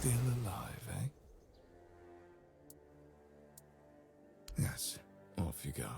Still alive, eh? Yes, off you go.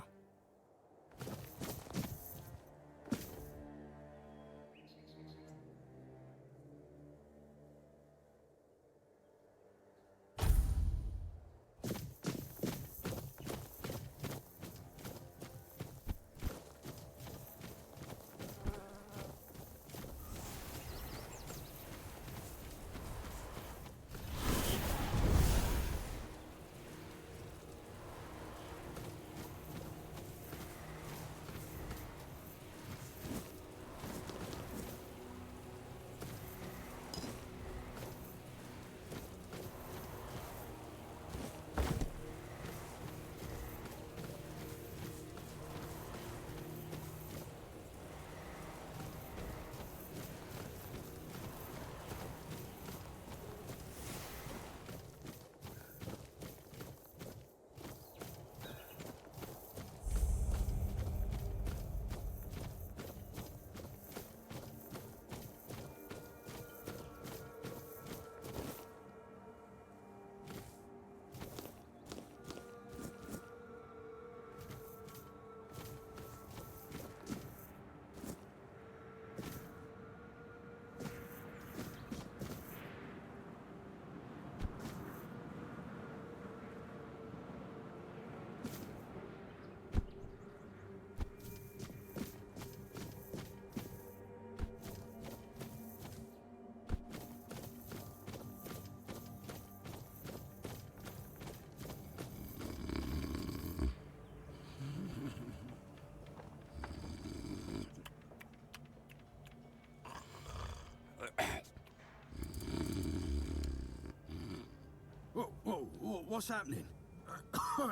Whoa, what's happening?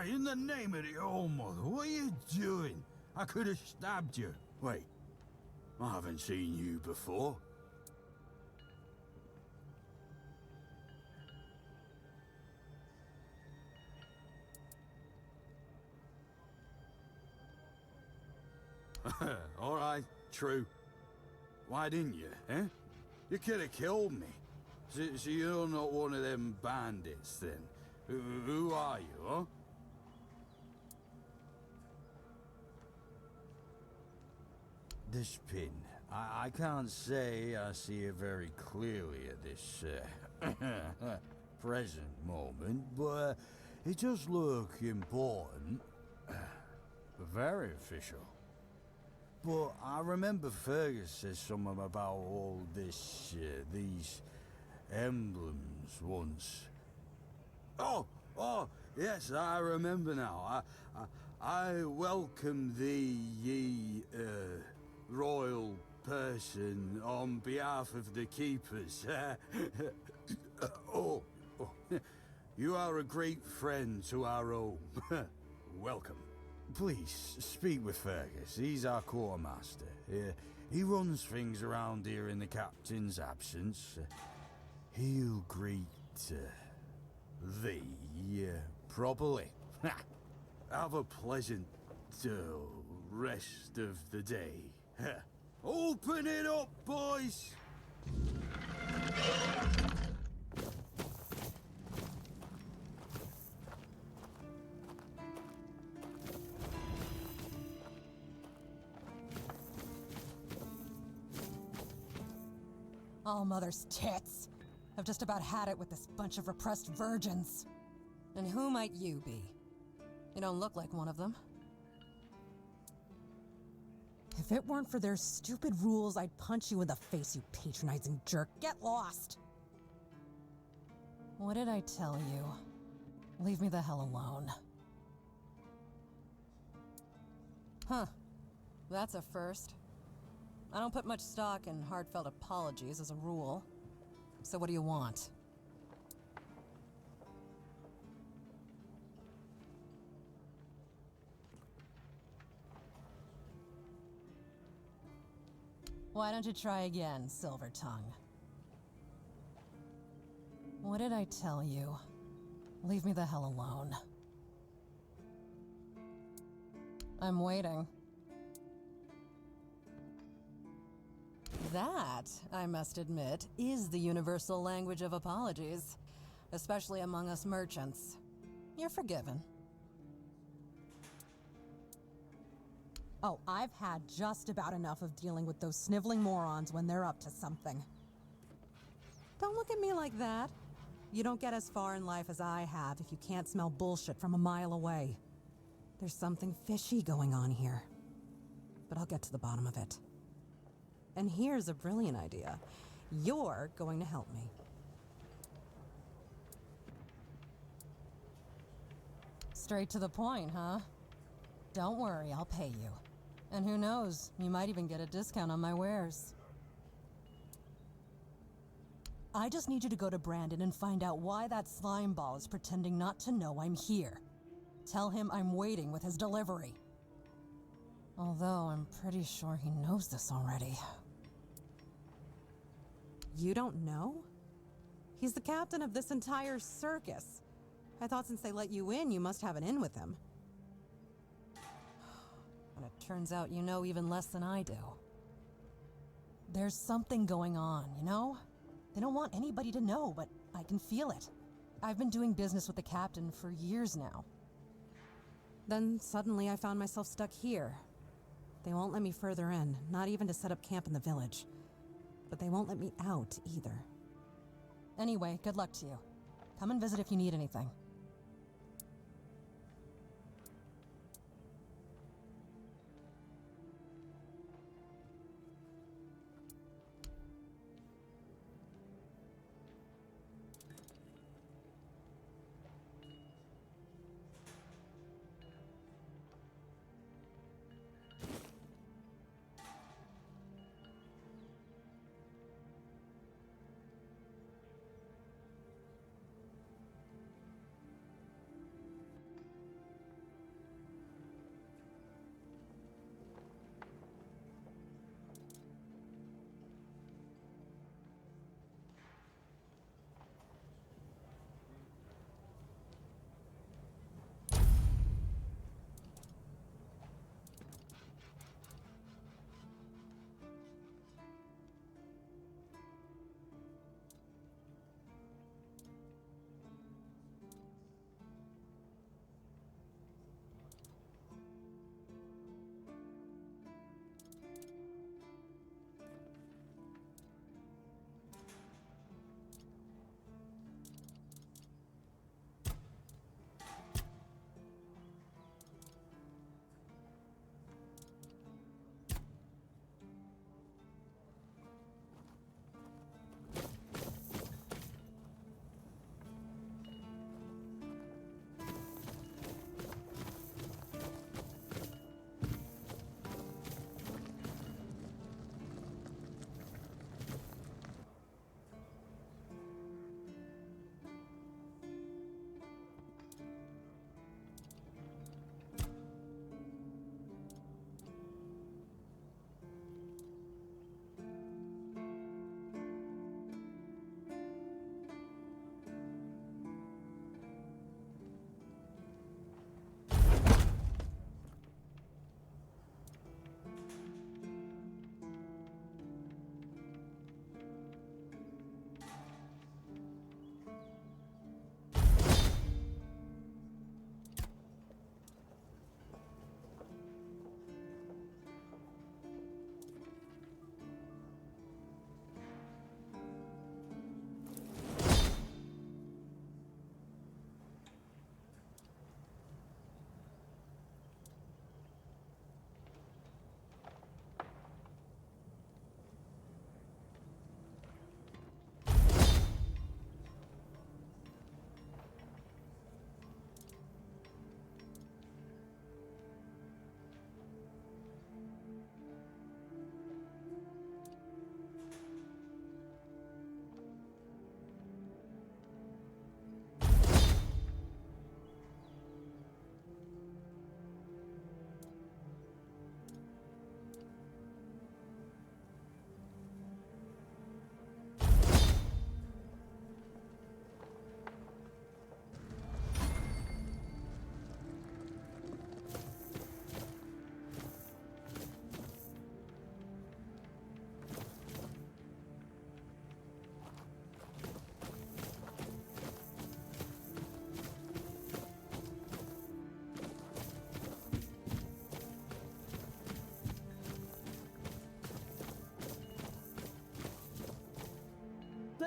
In the name of the Old Mother, what are you doing? I could have stabbed you. Wait, I haven't seen you before. All right, true. Why didn't you, eh? You could have killed me. So you're not one of them bandits, then? Who are you, huh? This pin, I can't say I see it very clearly at this present moment, but it does look important. Very official. But I remember Fergus said something about all this, these emblems once. Oh, yes, I remember now. I welcome thee, ye, royal person, on behalf of the keepers. You are a great friend to our home. Welcome. Please, speak with Fergus. He's our quartermaster. He runs things around here in the captain's absence. He'll greet thee properly. Have a pleasant rest of the day. Open it up, boys! All Mother's tits. I've just about had it with this bunch of repressed virgins. And who might you be? You don't look like one of them. If it weren't for their stupid rules, I'd punch you in the face, you patronizing jerk. Get lost! What did I tell you? Leave me the hell alone. Huh. That's a first. I don't put much stock in heartfelt apologies as a rule. So what do you want? Why don't you try again, Silver Tongue? What did I tell you? Leave me the hell alone. I'm waiting. That, I must admit, is the universal language of apologies, especially among us merchants. You're forgiven. Oh, I've had just about enough of dealing with those sniveling morons when they're up to something. Don't look at me like that. You don't get as far in life as I have if you can't smell bullshit from a mile away. There's something fishy going on here. But I'll get to the bottom of it. And here's a brilliant idea. You're going to help me. Straight to the point, huh? Don't worry, I'll pay you. And who knows, you might even get a discount on my wares. I just need you to go to Brandon and find out why that slime ball is pretending not to know I'm here. Tell him I'm waiting with his delivery. Although I'm pretty sure he knows this already. You don't know? He's the captain of this entire circus. I thought since they let you in, you must have an in with him. And it turns out you know even less than I do. There's something going on, you know? They don't want anybody to know, but I can feel it. I've been doing business with the captain for years now. Then suddenly I found myself stuck here. They won't let me further in, not even to set up camp in the village. But they won't let me out either. Anyway, good luck to you. Come and visit if you need anything.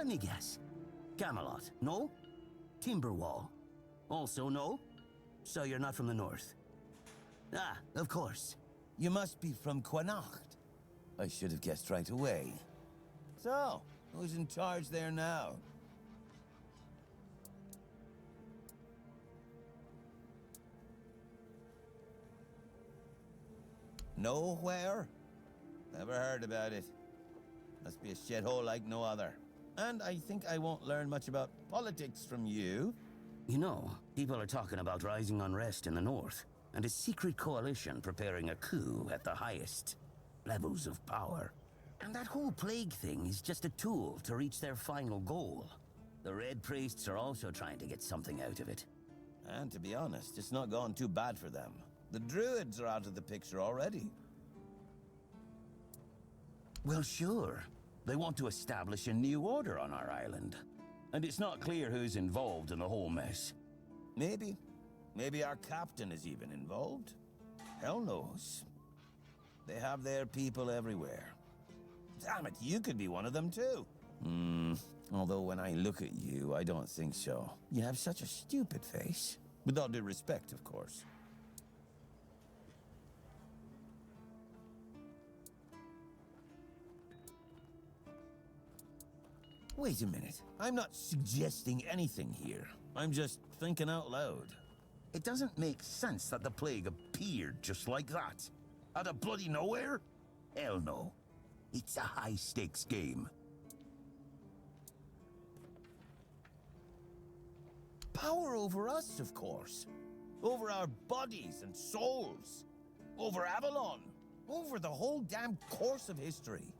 Let me guess. Camelot, no? Timberwall, also no? So you're not from the north? Ah, of course. You must be from Connacht. I should have guessed right away. So, who's in charge there now? Nowhere? Never heard about it. Must be a shithole like no other. And I think I won't learn much about politics from you. You know, people are talking about rising unrest in the north, and a secret coalition preparing a coup at the highest levels of power. And that whole plague thing is just a tool to reach their final goal. The Red Priests are also trying to get something out of it. And to be honest, it's not gone too bad for them. The Druids are out of the picture already. Well, sure. They want to establish a new order on our island. And it's not clear who's involved in the whole mess. Maybe. Maybe our captain is even involved. Hell knows. They have their people everywhere. Damn it, you could be one of them too. Although when I look at you, I don't think so. You have such a stupid face. With all due respect, of course. Wait a minute. I'm not suggesting anything here. I'm just thinking out loud. It doesn't make sense that the plague appeared just like that. Out of bloody nowhere? Hell no. It's a high-stakes game. Power over us, of course. Over our bodies and souls. Over Avalon. Over the whole damn course of history.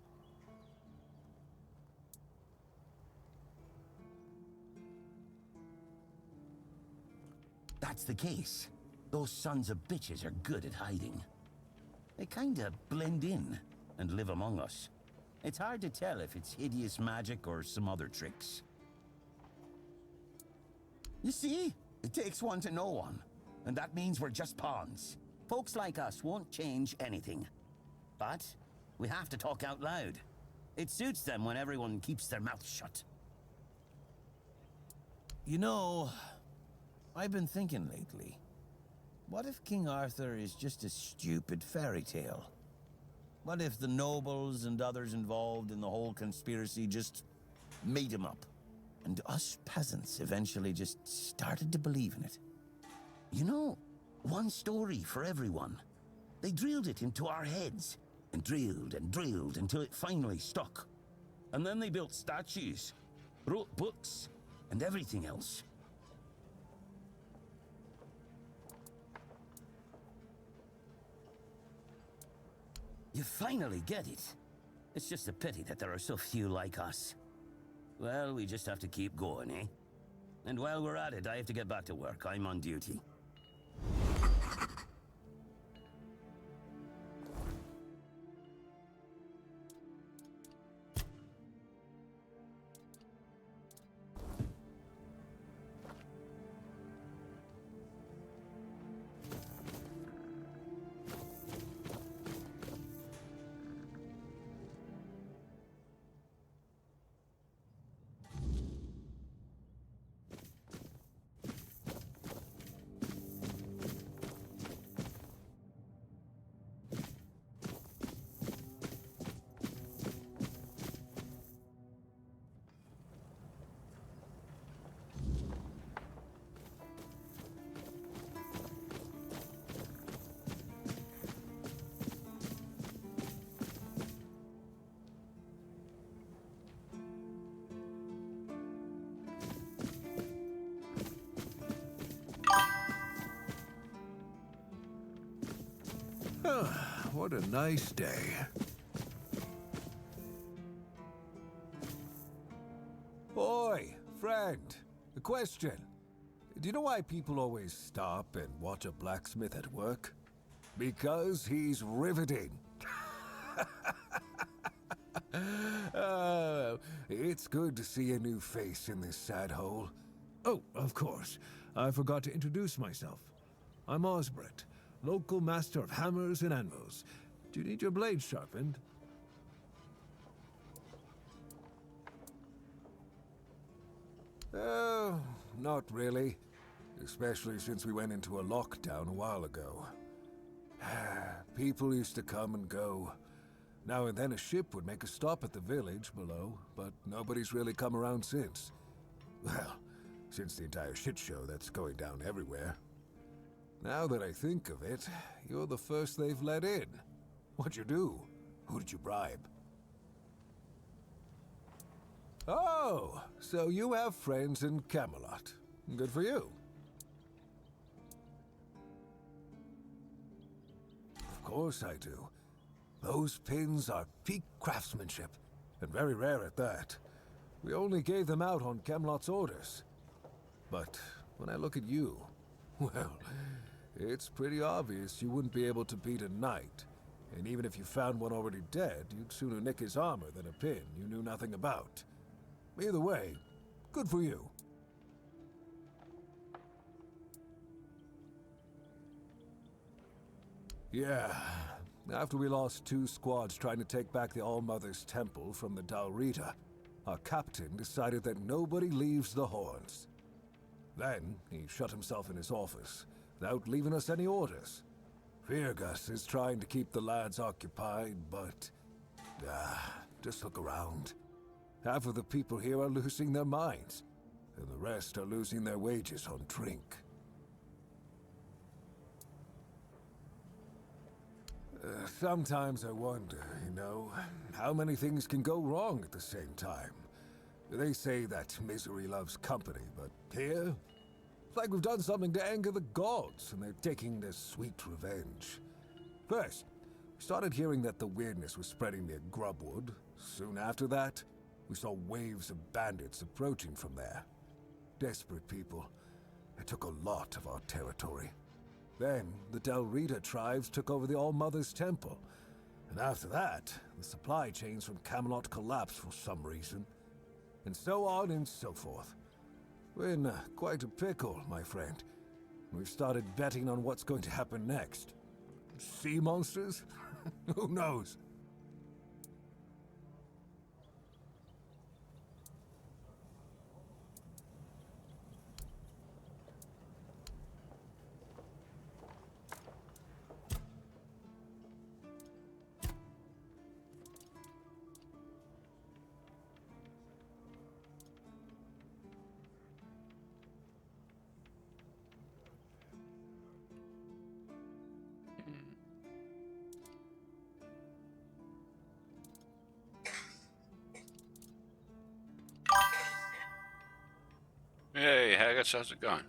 That's the case. Those sons of bitches are good at hiding. They kinda blend in and live among us. It's hard to tell if it's hideous magic or some other tricks. You see? It takes one to know one. And that means we're just pawns. Folks like us won't change anything. But we have to talk out loud. It suits them when everyone keeps their mouth shut. You know, I've been thinking lately. What if King Arthur is just a stupid fairy tale? What if the nobles and others involved in the whole conspiracy just made him up? And us peasants eventually just started to believe in it. You know, one story for everyone. They drilled it into our heads, and drilled until it finally stuck. And then they built statues, wrote books, and everything else. You finally get it. It's just a pity that there are so few like us. Well, we just have to keep going, eh? And while we're at it, I have to get back to work. I'm on duty. What a nice day. Boy, friend, a question. Do you know why people always stop and watch a blacksmith at work? Because he's riveting. It's good to see a new face in this sad hole. Oh, of course. I forgot to introduce myself. I'm Osbert, local master of hammers and anvils. Do you need your blade sharpened? Not really. Especially since we went into a lockdown a while ago. People used to come and go. Now and then a ship would make a stop at the village below, but nobody's really come around since. Well, since the entire shit show that's going down everywhere. Now that I think of it, you're the first they've let in. What'd you do? Who did you bribe? Oh, so you have friends in Camelot. Good for you. Of course I do. Those pins are peak craftsmanship, and very rare at that. We only gave them out on Camelot's orders. But when I look at you, well, it's pretty obvious you wouldn't be able to beat a knight. And even if you found one already dead, you'd sooner nick his armor than a pin you knew nothing about. Either way, good for you. Yeah, after we lost 2 squads trying to take back the All-Mother's Temple from the Dalrita, our captain decided that nobody leaves the Horns. Then, he shut himself in his office, without leaving us any orders. Virgus is trying to keep the lads occupied, but... just look around. Half of the people here are losing their minds, and the rest are losing their wages on drink. Sometimes I wonder, how many things can go wrong at the same time. They say that misery loves company, but here, it's like we've done something to anger the gods, and they're taking their sweet revenge. First, we started hearing that the weirdness was spreading near Grubwood. Soon after that, we saw waves of bandits approaching from there. Desperate people. They took a lot of our territory. Then, the Dalrita tribes took over the All-Mother's Temple. And after that, the supply chains from Camelot collapsed for some reason. And so on and so forth. We're in quite a pickle, my friend. We've started betting on what's going to happen next. Sea monsters? Who knows? Hey, Haggis, how's it going?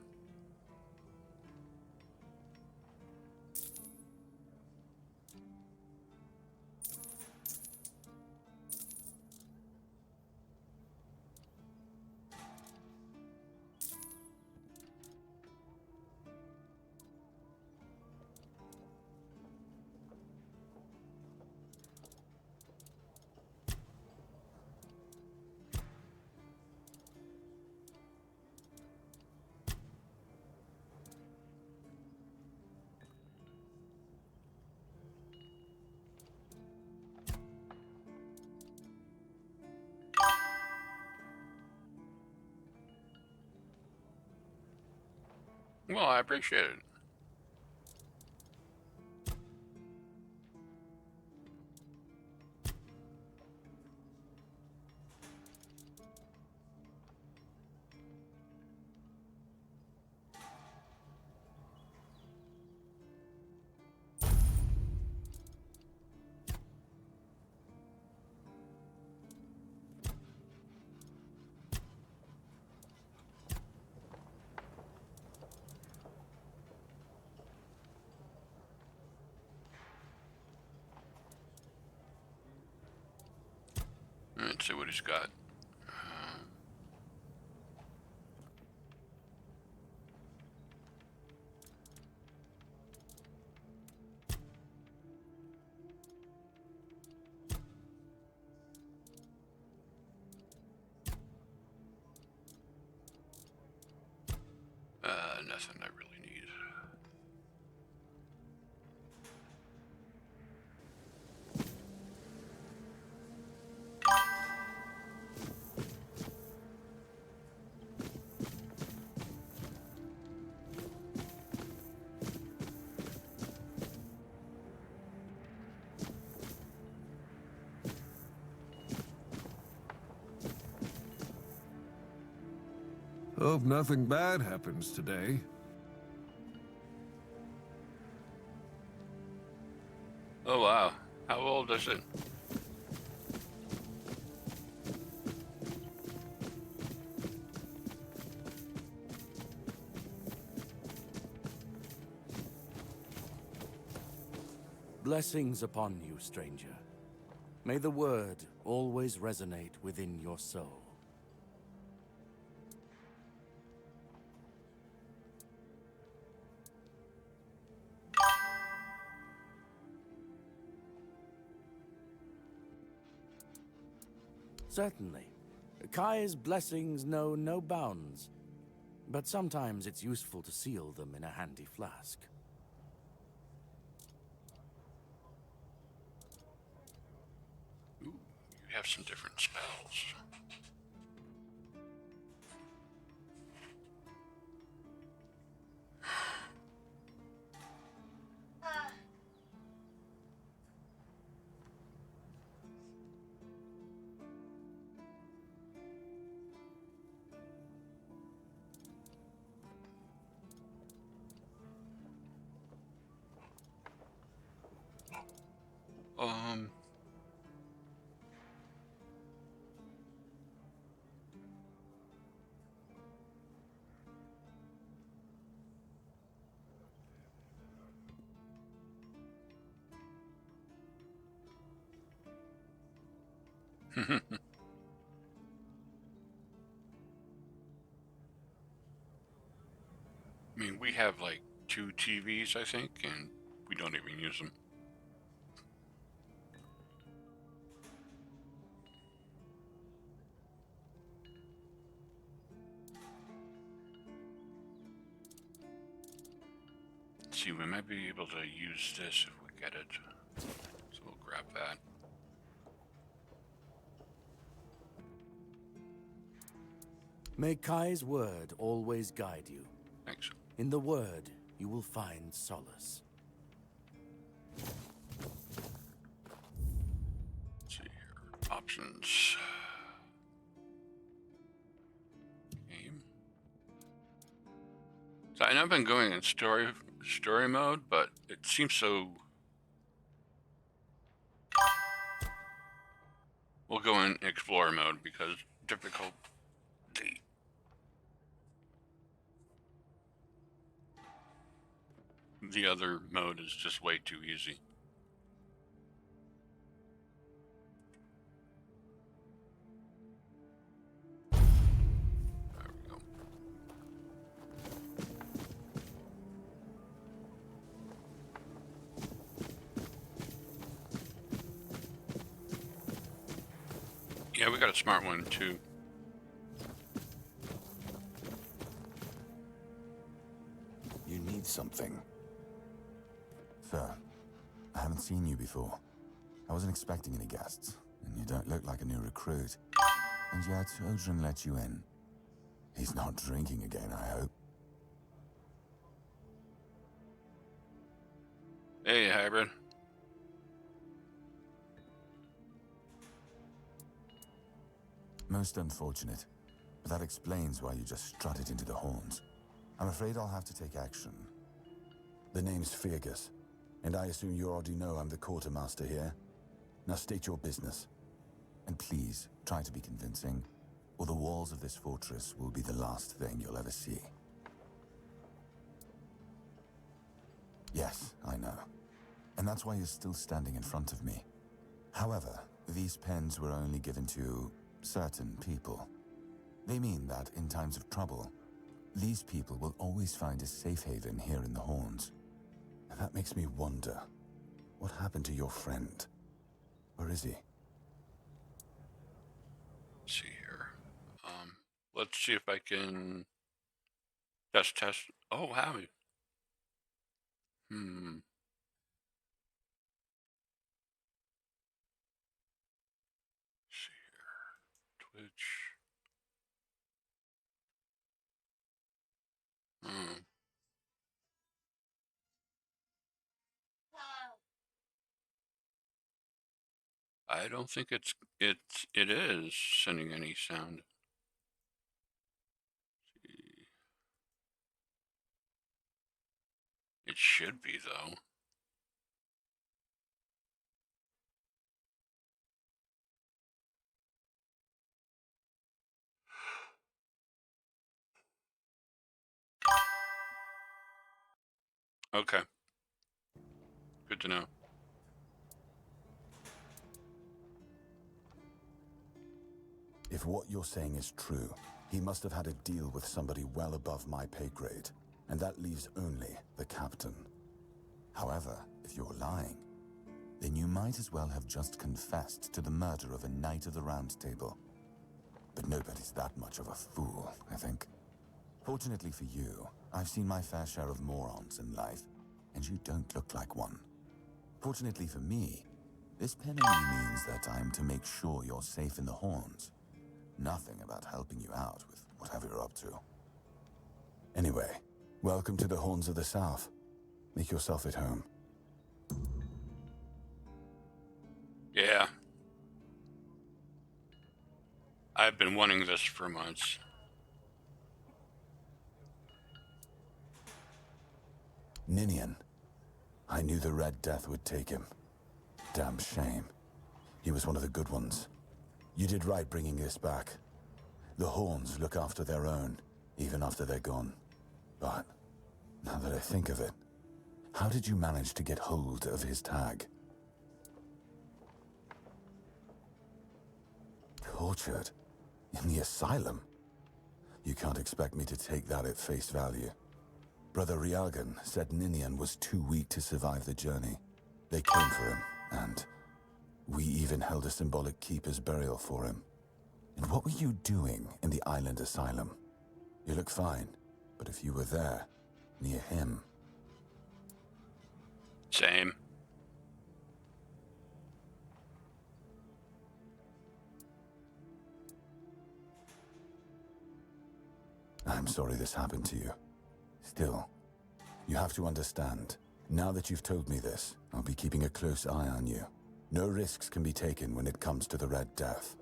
Well, I appreciate it. Let's see what he's got. Nothing I really need. Hope nothing bad happens today. Oh wow. How old is it? Blessings upon you, stranger. May the word always resonate within your soul. Certainly. Kai's blessings know no bounds, but sometimes it's useful to seal them in a handy flask. Ooh, you have some different spells. Um, I mean, we have like 2 TVs, I think, and we don't even use them. Let's see, we might be able to use this if we get it. So we'll grab that. May Kai's word always guide you. Thanks. In the word, you will find solace. Let's see here. Options. Game. So I know I've been going in story mode, but it seems so. We'll go in explorer mode because difficulty. The other mode is just way too easy. There we go. Yeah, we got a smart one too. You need something. Sir, I haven't seen you before. I wasn't expecting any guests, and you don't look like a new recruit. And yet, Odrin let you in. He's not drinking again, I hope. Hey, hybrid. Most unfortunate, but that explains why you just strutted into the horns. I'm afraid I'll have to take action. The name's Fergus, and I assume you already know I'm the quartermaster here. Now state your business. And please, try to be convincing, or the walls of this fortress will be the last thing you'll ever see. Yes, I know. And that's why you're still standing in front of me. However, these pens were only given to certain people. They mean that in times of trouble, these people will always find a safe haven here in the Horns. And that makes me wonder, what happened to your friend? Where is he? Let's see here. Let's see if I can test. Oh, wow. See here. Twitch. I don't think it is sending any sound. It should be, though. Okay. Good to know. If what you're saying is true, he must have had a deal with somebody well above my pay grade, and that leaves only the captain. However, if you're lying, then you might as well have just confessed to the murder of a Knight of the Round Table. But nobody's that much of a fool, I think. Fortunately for you, I've seen my fair share of morons in life, and you don't look like one. Fortunately for me, this pen only means that I'm to make sure you're safe in the Horns. Nothing about helping you out with whatever you're up to. Anyway, welcome to the Horns of the South. Make yourself at home. Yeah. I've been wanting this for months. Ninian. I knew the Red Death would take him. Damn shame. He was one of the good ones. You did right bringing this back. The Horns look after their own, even after they're gone. But, now that I think of it, how did you manage to get hold of his tag? Tortured? In the asylum? You can't expect me to take that at face value. Brother Riagan said Ninian was too weak to survive the journey. They came for him, and we even held a symbolic keeper's burial for him. And what were you doing in the island asylum? You look fine, but if you were there, near him... Same. I'm sorry this happened to you. Still, you have to understand, now that you've told me this, I'll be keeping a close eye on you. No risks can be taken when it comes to the Red Death.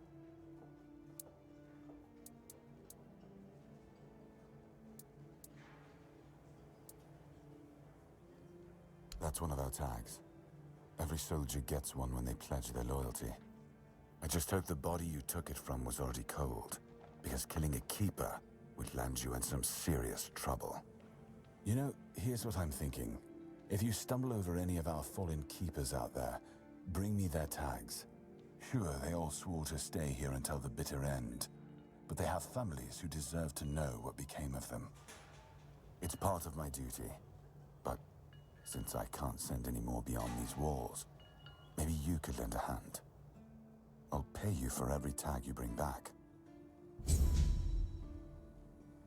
That's one of our tags. Every soldier gets one when they pledge their loyalty. I just hope the body you took it from was already cold, because killing a keeper would land you in some serious trouble. You know, here's what I'm thinking. If you stumble over any of our fallen keepers out there, bring me their tags. Sure, they all swore to stay here until the bitter end, but they have families who deserve to know what became of them. It's part of my duty, but since I can't send any more beyond these walls, maybe you could lend a hand. I'll pay you for every tag you bring back.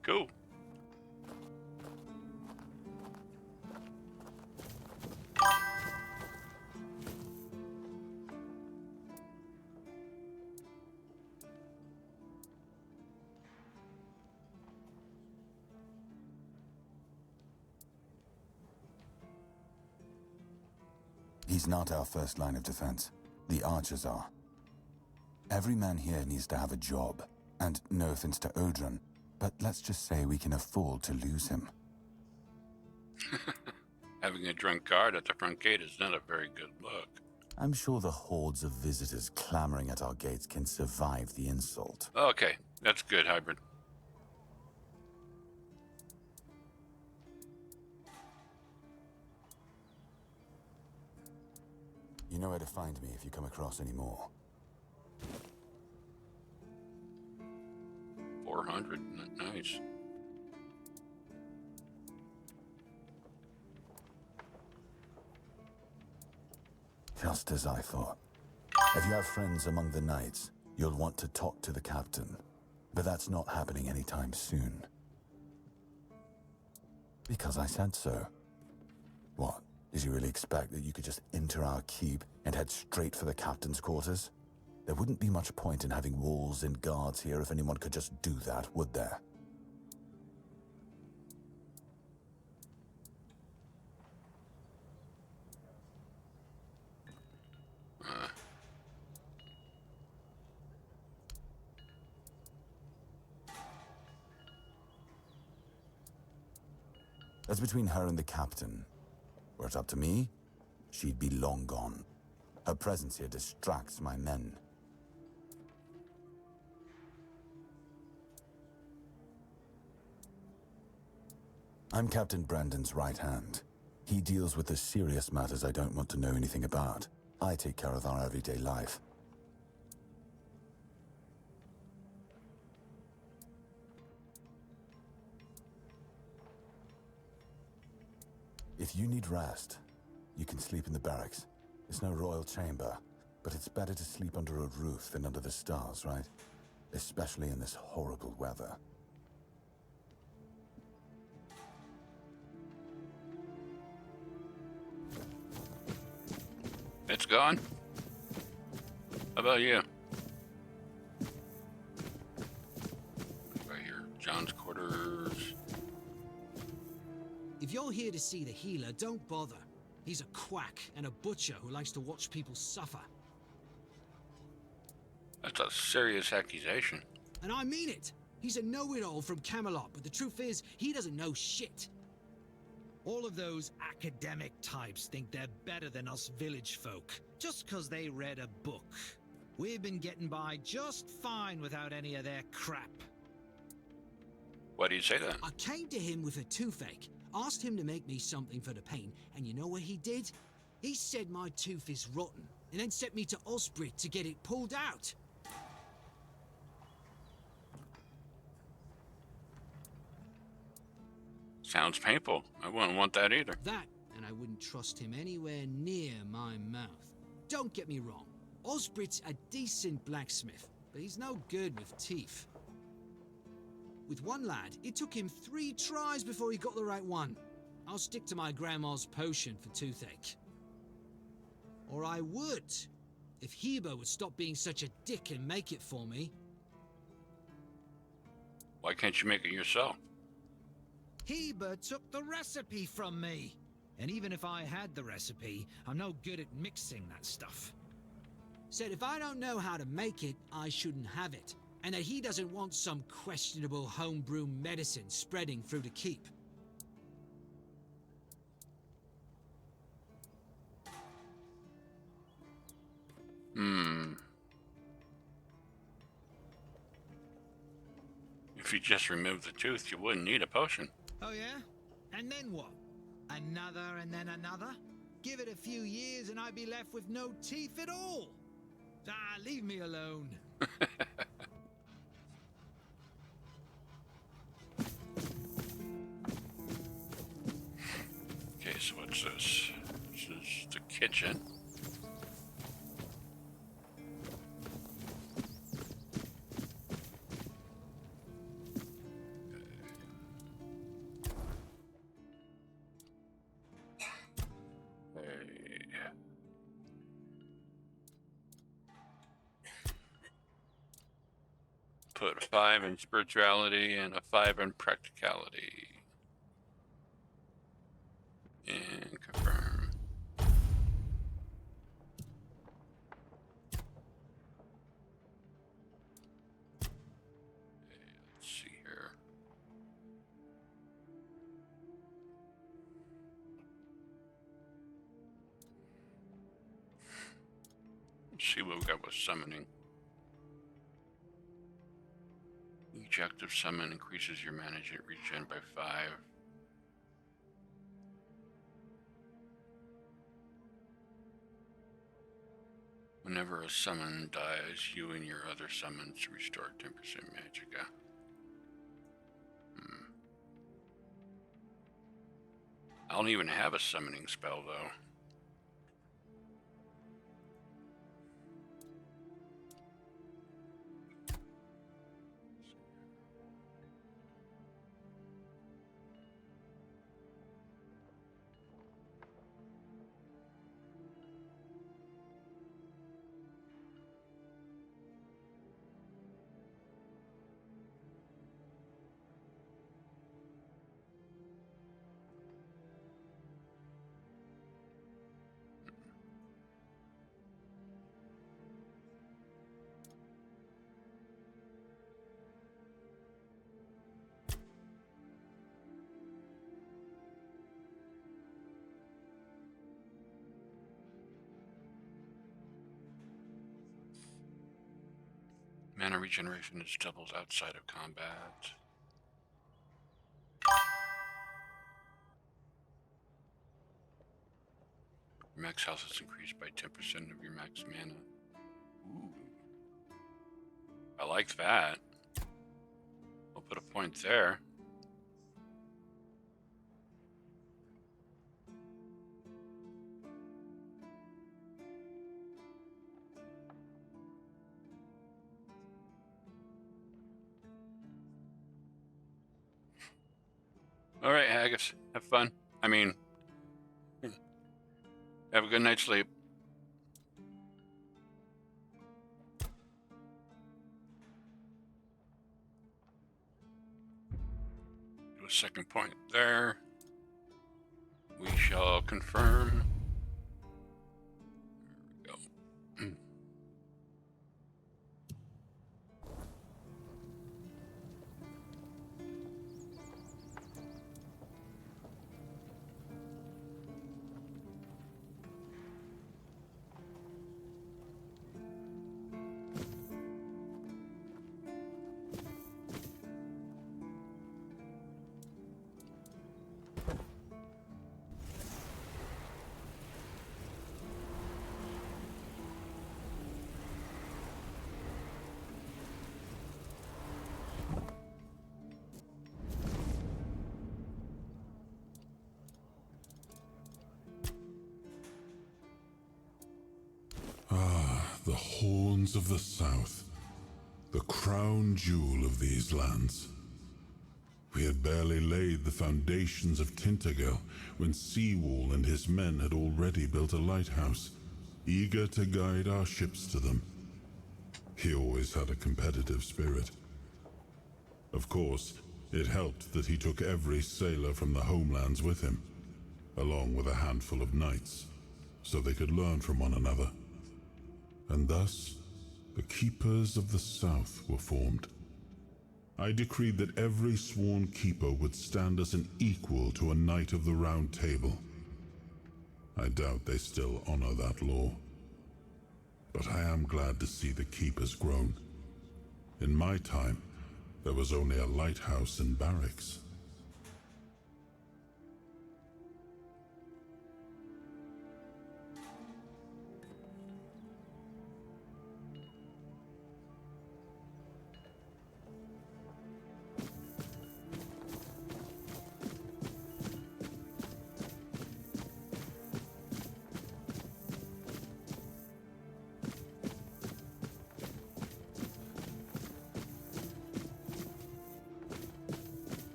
Cool. He's not our first line of defense. The archers are. Every man here needs to have a job. And no offense to Odrin, but let's just say we can afford to lose him. Having a drunk guard at the front gate is not a very good look. I'm sure the hordes of visitors clamoring at our gates can survive the insult. Okay, that's good, Hybrid. You know where to find me if you come across any more. 400, nice. Just as I thought. If you have friends among the knights, you'll want to talk to the captain. But that's not happening anytime soon. Because I said so. What? Did you really expect that you could just enter our keep and head straight for the captain's quarters? There wouldn't be much point in having walls and guards here if anyone could just do that, would there? That's between her and the captain. Were it up to me, she'd be long gone. Her presence here distracts my men. I'm Captain Brandon's right hand. He deals with the serious matters I don't want to know anything about. I take care of our everyday life. If you need rest, you can sleep in the barracks. It's no royal chamber, but it's better to sleep under a roof than under the stars, right? Especially in this horrible weather. It's gone. How about you? Right here, John's quarters. If you're here to see the healer, don't bother. He's a quack and a butcher who likes to watch people suffer. That's a serious accusation. And I mean it! He's a know-it-all from Camelot, but the truth is, he doesn't know shit. All of those academic types think they're better than us village folk, just 'cause they read a book. We've been getting by just fine without any of their crap. Why do you say that? I came to him with a toothache, asked him to make me something for the pain, and you know what he did? He said my tooth is rotten, and then sent me to Osbrit to get it pulled out. Sounds painful. I wouldn't want that either. That, and I wouldn't trust him anywhere near my mouth. Don't get me wrong, Osbrit's a decent blacksmith, but he's no good with teeth. With one lad, it took him 3 tries before he got the right one. I'll stick to my grandma's potion for toothache. Or I would, if Heber would stop being such a dick and make it for me. Why can't you make it yourself? Heber took the recipe from me. And even if I had the recipe, I'm no good at mixing that stuff. Said if I don't know how to make it, I shouldn't have it. And that he doesn't want some questionable homebrew medicine spreading through the keep. If you just removed the tooth, you wouldn't need a potion. Oh yeah? And then what? Another and then another? Give it a few years and I'd be left with no teeth at all. Ah, leave me alone. Okay, so what's this? This is the kitchen. Put a 5 in spirituality and a 5 in practicality. And confirm. Okay, let's see here. Let's see what we got with summoning. Each active summon increases your management regen by 5. Whenever a summon dies, you and your other summons restore 10% magicka. I don't even have a summoning spell though. Mana regeneration is doubled outside of combat. Your max health is increased by 10% of your max mana. Ooh. I like that. We'll put a point there. All right, Haggis, have fun. I mean, have a good night's sleep. Do a second point there. We shall confirm. There we go. The horns of the south, the crown jewel of these lands. We had barely laid the foundations of Tintagill when Seawall and his men had already built a lighthouse, eager to guide our ships to them. He always had a competitive spirit. Of course, it helped that he took every sailor from the homelands with him, along with a handful of knights, so they could learn from one another. And thus, the Keepers of the South were formed. I decreed that every sworn keeper would stand as an equal to a Knight of the Round Table. I doubt they still honor that law. But I am glad to see the keepers grown. In my time, there was only a lighthouse and barracks.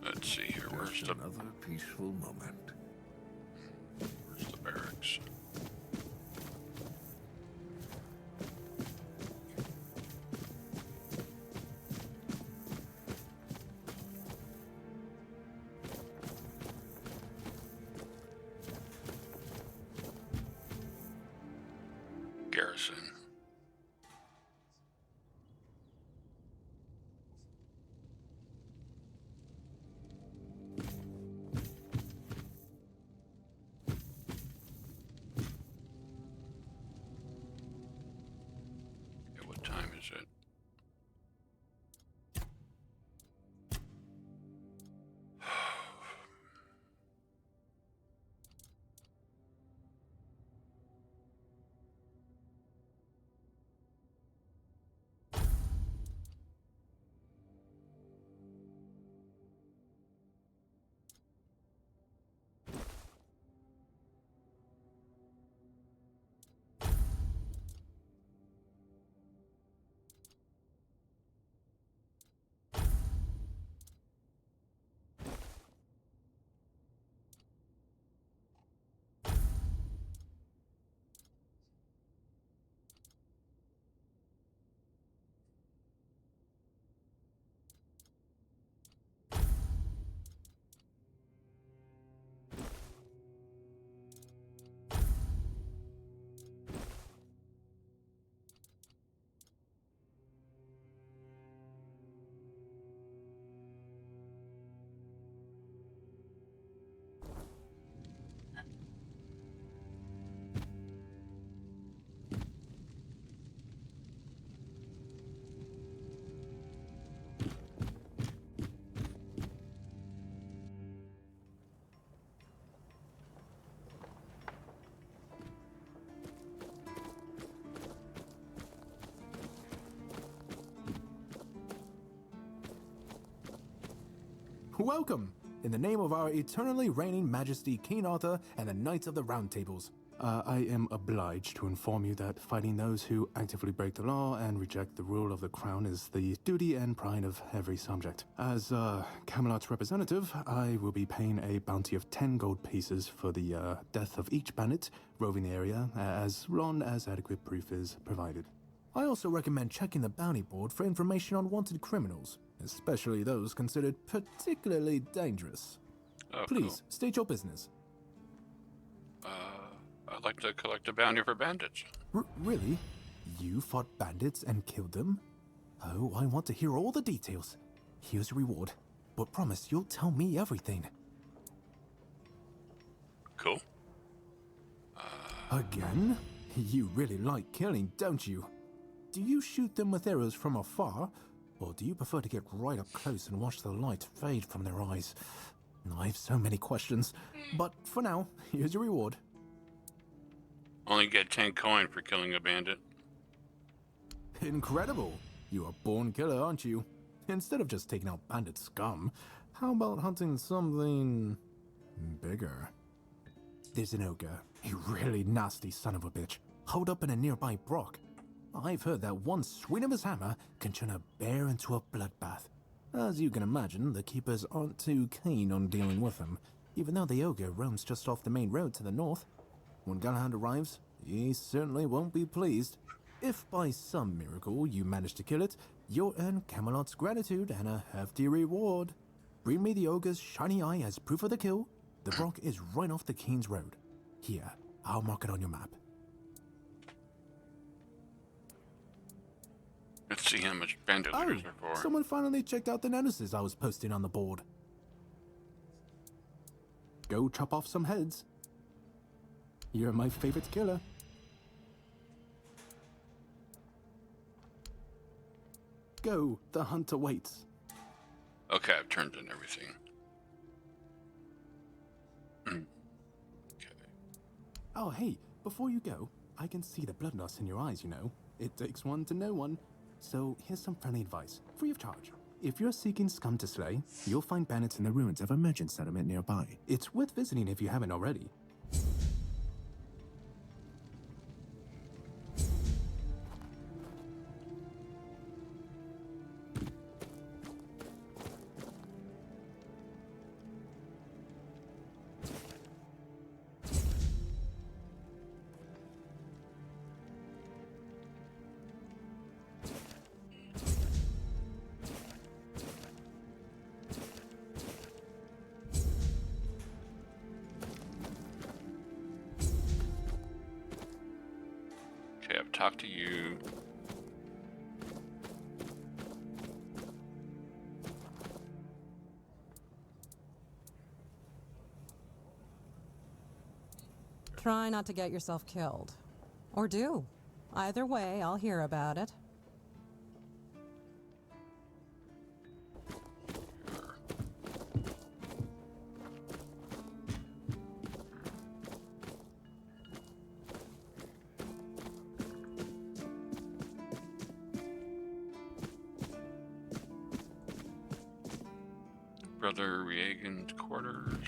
Let's see here. Where's the Another peaceful moment. barracks? Garrison. Okay, what time is it? Welcome! In the name of our eternally reigning Majesty King Arthur and the Knights of the Round Tables, I am obliged to inform you that fighting those who actively break the law and reject the rule of the crown is the duty and pride of every subject. As Camelot's representative, I will be paying a bounty of 10 gold pieces for the death of each bandit roving the area, as long as adequate proof is provided. I also recommend checking the bounty board for information on wanted criminals, especially those considered particularly dangerous. Oh, Please, cool. state your business. I'd like to collect a bounty for bandits. Really? You fought bandits and killed them? Oh, I want to hear all the details. Here's your reward, but promise you'll tell me everything. Cool. Again? You really like killing, don't you? Do you shoot them with arrows from afar, or do you prefer to get right up close and watch the light fade from their eyes? I have so many questions, but for now, here's your reward. Only get 10 coin for killing a bandit. Incredible! You're a born killer, aren't you? Instead of just taking out bandit scum, how about hunting something bigger? There's an ogre, a really nasty son of a bitch, holed up in a nearby brook. I've heard that one swing of his hammer can turn a bear into a bloodbath. As you can imagine, the keepers aren't too keen on dealing with him, even though the ogre roams just off the main road to the north. When Galahad arrives, he certainly won't be pleased. If by some miracle you manage to kill it, you'll earn Camelot's gratitude and a hefty reward. Bring me the ogre's shiny eye as proof of the kill. The brook is right off the King's Road. Here, I'll mark it on your map. Let's see how much bandit looters are for. Someone finally checked out the notices I was posting on the board. Go chop off some heads. You're my favorite killer. Go, the hunt awaits. Okay, I've turned in everything. Okay. Oh, hey, before you go, I can see the bloodlust in your eyes, you know. It takes one to know one. So here's some friendly advice, free of charge. If you're seeking scum to slay, you'll find bandits in the ruins of a merchant settlement nearby. It's worth visiting if you haven't already. Okay, I've talked to you. Try not to get yourself killed. Or do. Either way, I'll hear about it. Brother Reagan's quarters.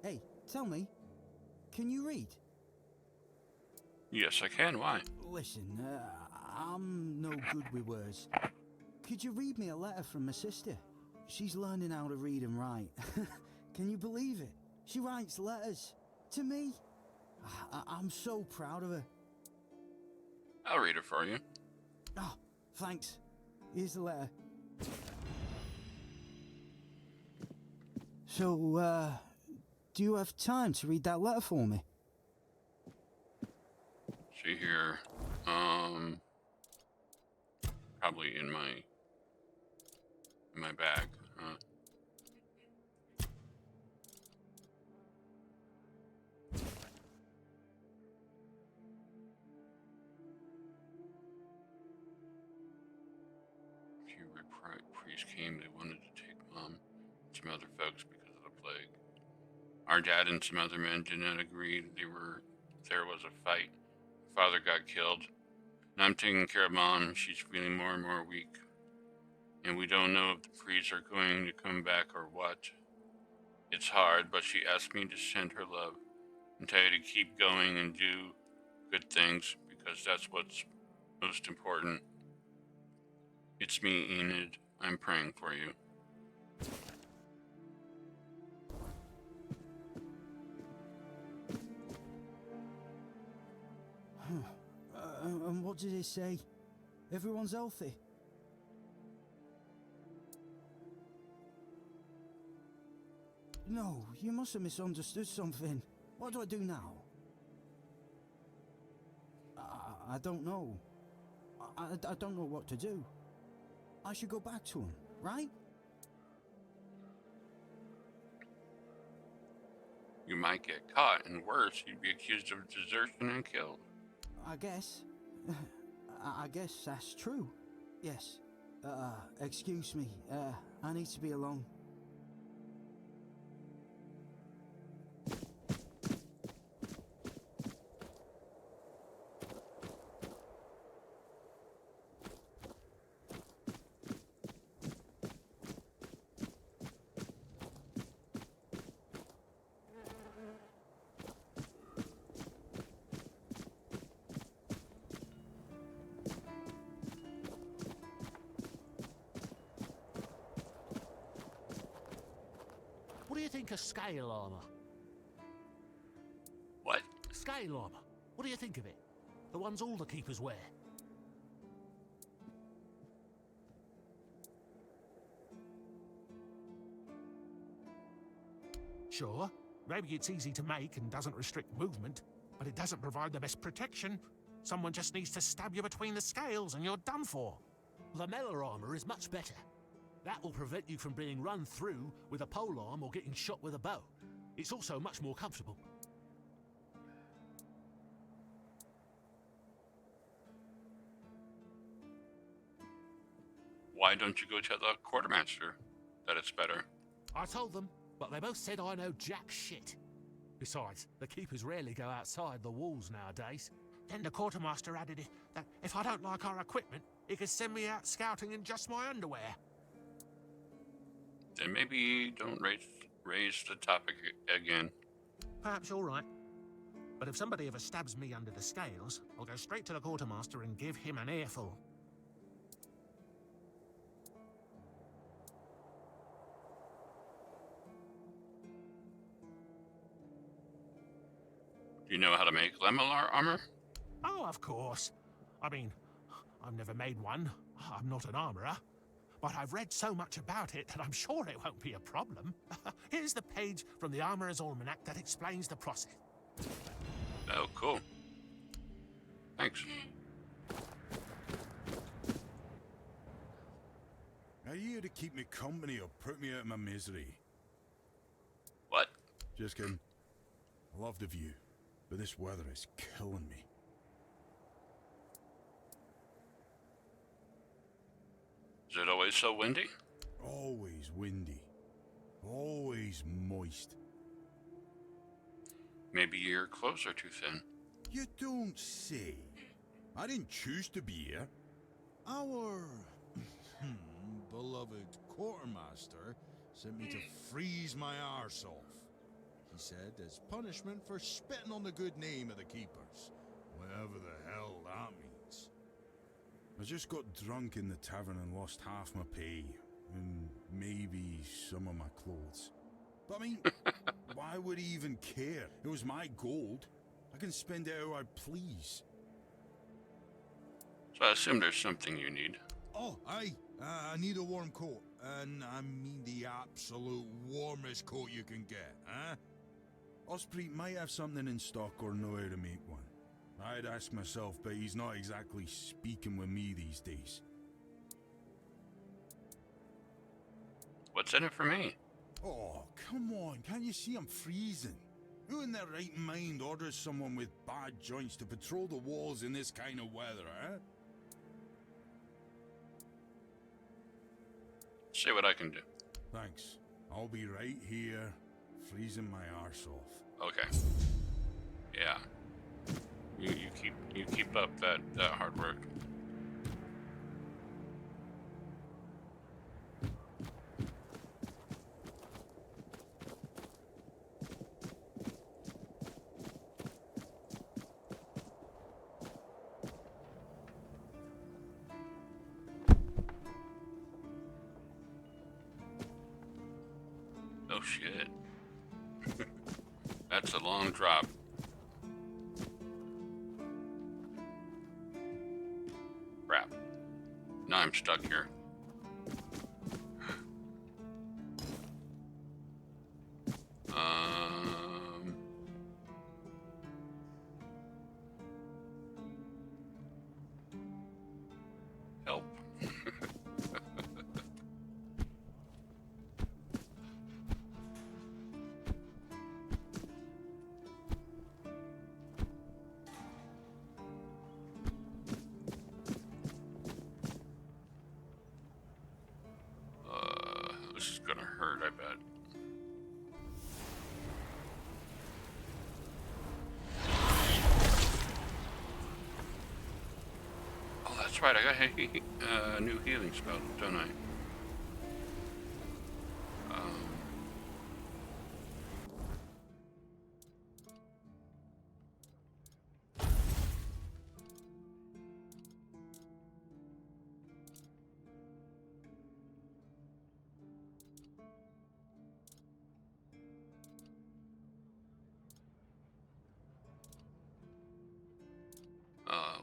Hey, tell me, can you read? Yes, I can. Why? Listen, I'm no good with words. Could you read me a letter from my sister? She's learning how to read and write. Can you believe it? She writes letters to me. I'm so proud of her. I'll read it for you. Oh, thanks. Here's the letter. So, do you have time to read that letter for me? See here. Probably in my bag. Few priests came. They wanted to take Mom and some other folks because of the plague. Our dad and some other men did not agree. There was a fight. Father got killed. Now I'm taking care of Mom. She's feeling more and more weak. And we don't know if the priests are going to come back or what. It's hard, but she asked me to send her love and tell you to keep going and do good things because that's what's most important. It's me, Enid. I'm praying for you. And what did it say? Everyone's healthy? No, you must have misunderstood something. What do I do now? I don't know. I don't know what to do. I should go back to him, right? You might get caught, and worse, you'd be accused of desertion and killed. I guess. I guess that's true. Yes. Excuse me. I need to be alone. What do you think of scale armor? What? Scale armor. What do you think of it? The ones all the keepers wear. Sure, maybe it's easy to make and doesn't restrict movement, but it doesn't provide the best protection. Someone just needs to stab you between the scales and you're done for. The metal armor is much better. That will prevent you from being run through with a polearm or getting shot with a bow. It's also much more comfortable. Why don't you go tell the quartermaster that it's better? I told them, but they both said I know jack shit. Besides, the keepers rarely go outside the walls nowadays. Then the quartermaster added that if I don't like our equipment, he could send me out scouting in just my underwear. Then maybe don't raise the topic again. Perhaps you're right. But if somebody ever stabs me under the scales, I'll go straight to the quartermaster and give him an earful. Do you know how to make Lemelar armor? Oh, of course. I mean, I've never made one. I'm not an armorer. But I've read so much about it that I'm sure it won't be a problem. Here's the page from the Armorer's Almanac that explains the process. Oh, cool. Thanks. Are you here to keep me company or put me out of my misery? What? Just kidding. I love the view, but this weather is killing me. Is it always so windy? Always windy. Always moist. Maybe you're closer too thin. You don't say. I didn't choose to be here. Our beloved quartermaster sent me to freeze my arse off. He said as punishment for spitting on the good name of the keepers, whatever the hell that means. I just got drunk in the tavern and lost half my pay, and maybe some of my clothes. But I mean, why would he even care? It was my gold. I can spend it how I please. So I assume there's something you need. Oh, I need a warm coat. And I mean the absolute warmest coat you can get, huh? Osprey might have something in stock or know how to make one. I'd ask myself, but he's not exactly speaking with me these days. What's in it for me? Oh, come on, can't you see I'm freezing? Who in their right mind orders someone with bad joints to patrol the walls in this kind of weather, huh? See what I can do. Thanks. I'll be right here, freezing my arse off. Okay. Yeah. You keep up that hard work. Oh shit. That's a long drop. Crap. Now I'm stuck here. Help. This is gonna hurt, I bet. Oh, that's right. I got a new healing spell, don't I?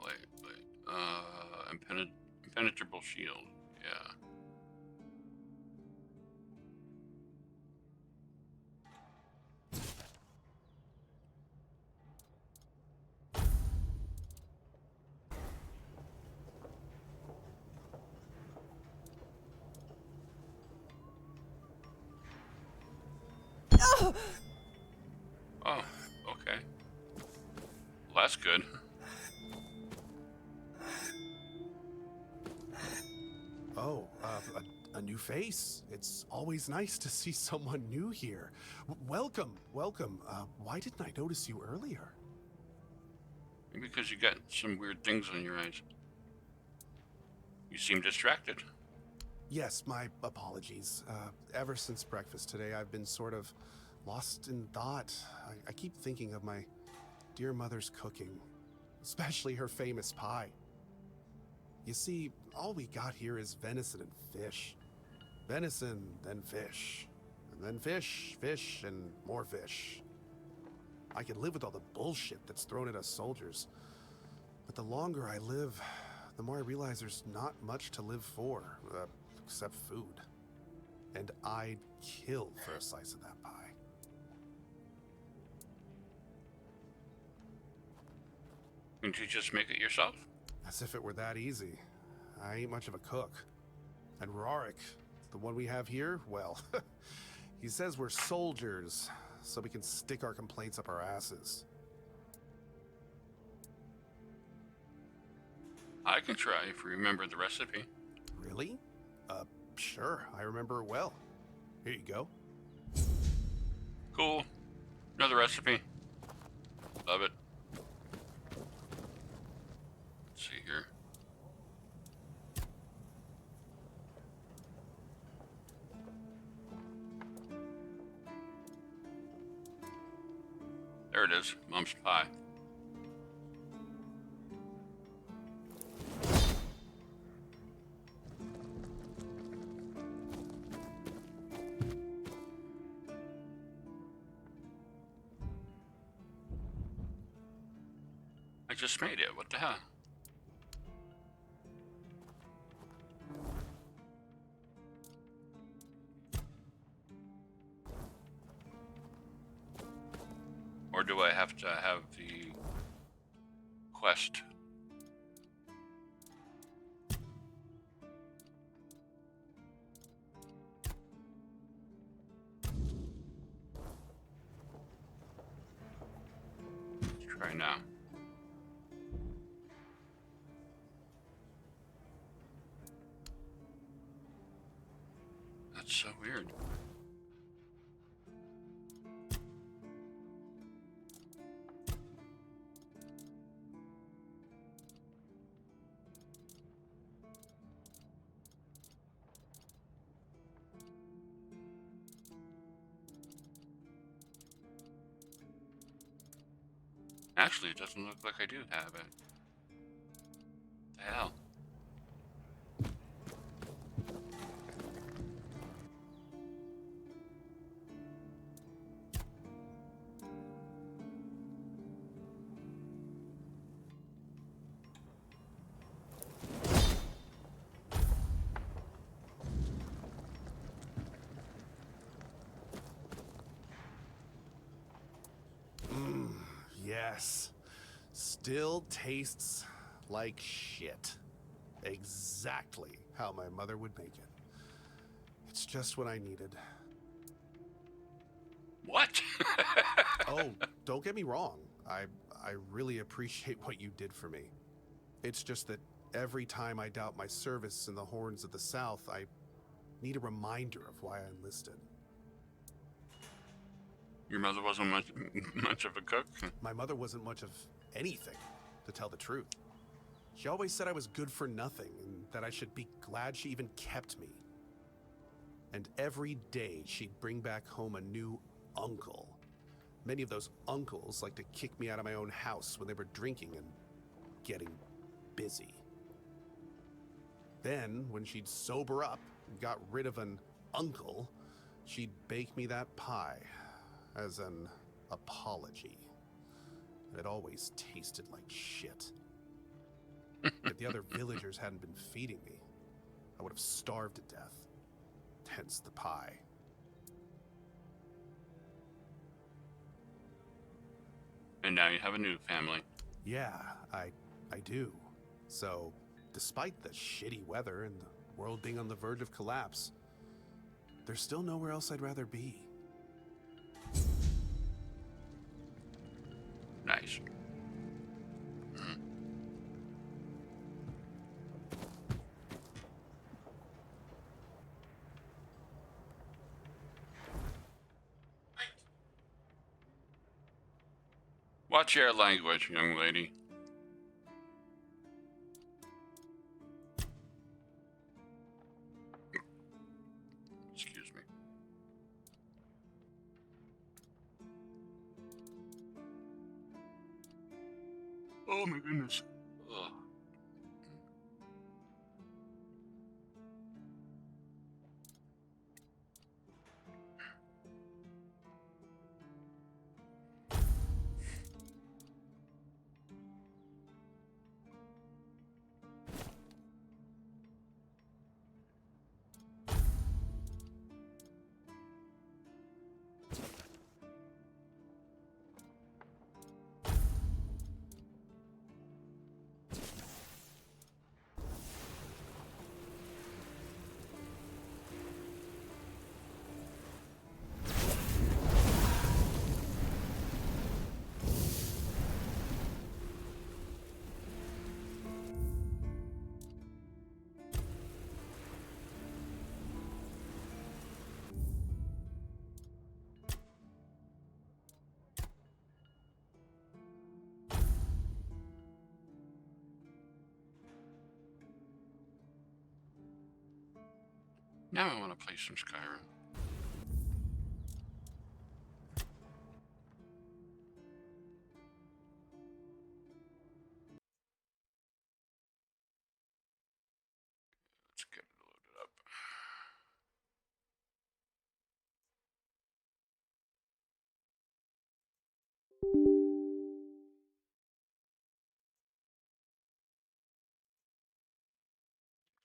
Wait. Impenetrable shield. Yeah. Oh, okay. Well, that's good. Oh, a new face. It's always nice to see someone new here. Welcome. Why didn't I notice you earlier? Maybe because you got some weird things on your eyes. You seem distracted. Yes, my apologies. Ever since breakfast today, I've been sort of lost in thought. I keep thinking of my dear mother's cooking, especially her famous pie. You see, all we got here is venison and fish. Venison, then fish. And then fish, and more fish. I can live with all the bullshit that's thrown at us soldiers. But the longer I live, the more I realize there's not much to live for, except food. And I'd kill for a slice of that pie. Couldn't you just make it yourself? As if it were that easy. I ain't much of a cook. And Rorik, the one we have here, well, he says we're soldiers, so we can stick our complaints up our asses. I can try if you remember the recipe. Really? Sure, I remember it well. Here you go. Cool. Another recipe. Love it. Let's see here. There it is, Mom's pie. I just made it, what the hell? Or do I have to have the quest? Let's try now. That's so weird. Actually, it doesn't look like I do have it. The hell? Yes. Still tastes like shit. Exactly how my mother would make it. It's just what I needed. What? Oh, don't get me wrong. I really appreciate what you did for me. It's just that every time I doubt my service in the Horns of the South, I need a reminder of why I enlisted. Your mother wasn't much of a cook? My mother wasn't much of anything, to tell the truth. She always said I was good for nothing and that I should be glad she even kept me. And every day she'd bring back home a new uncle. Many of those uncles like to kick me out of my own house when they were drinking and getting busy. Then, when she'd sober up and got rid of an uncle, she'd bake me that pie as an apology. It always tasted like shit. If the other villagers hadn't been feeding me, I would have starved to death. Hence the pie. And now you have a new family. Yeah, I do. So, despite the shitty weather and the world being on the verge of collapse, there's still nowhere else I'd rather be. Nice. Watch your language, young lady. Excuse me. Oh my goodness. Ugh. Now I want to play some Skyrim. Let's get it loaded up.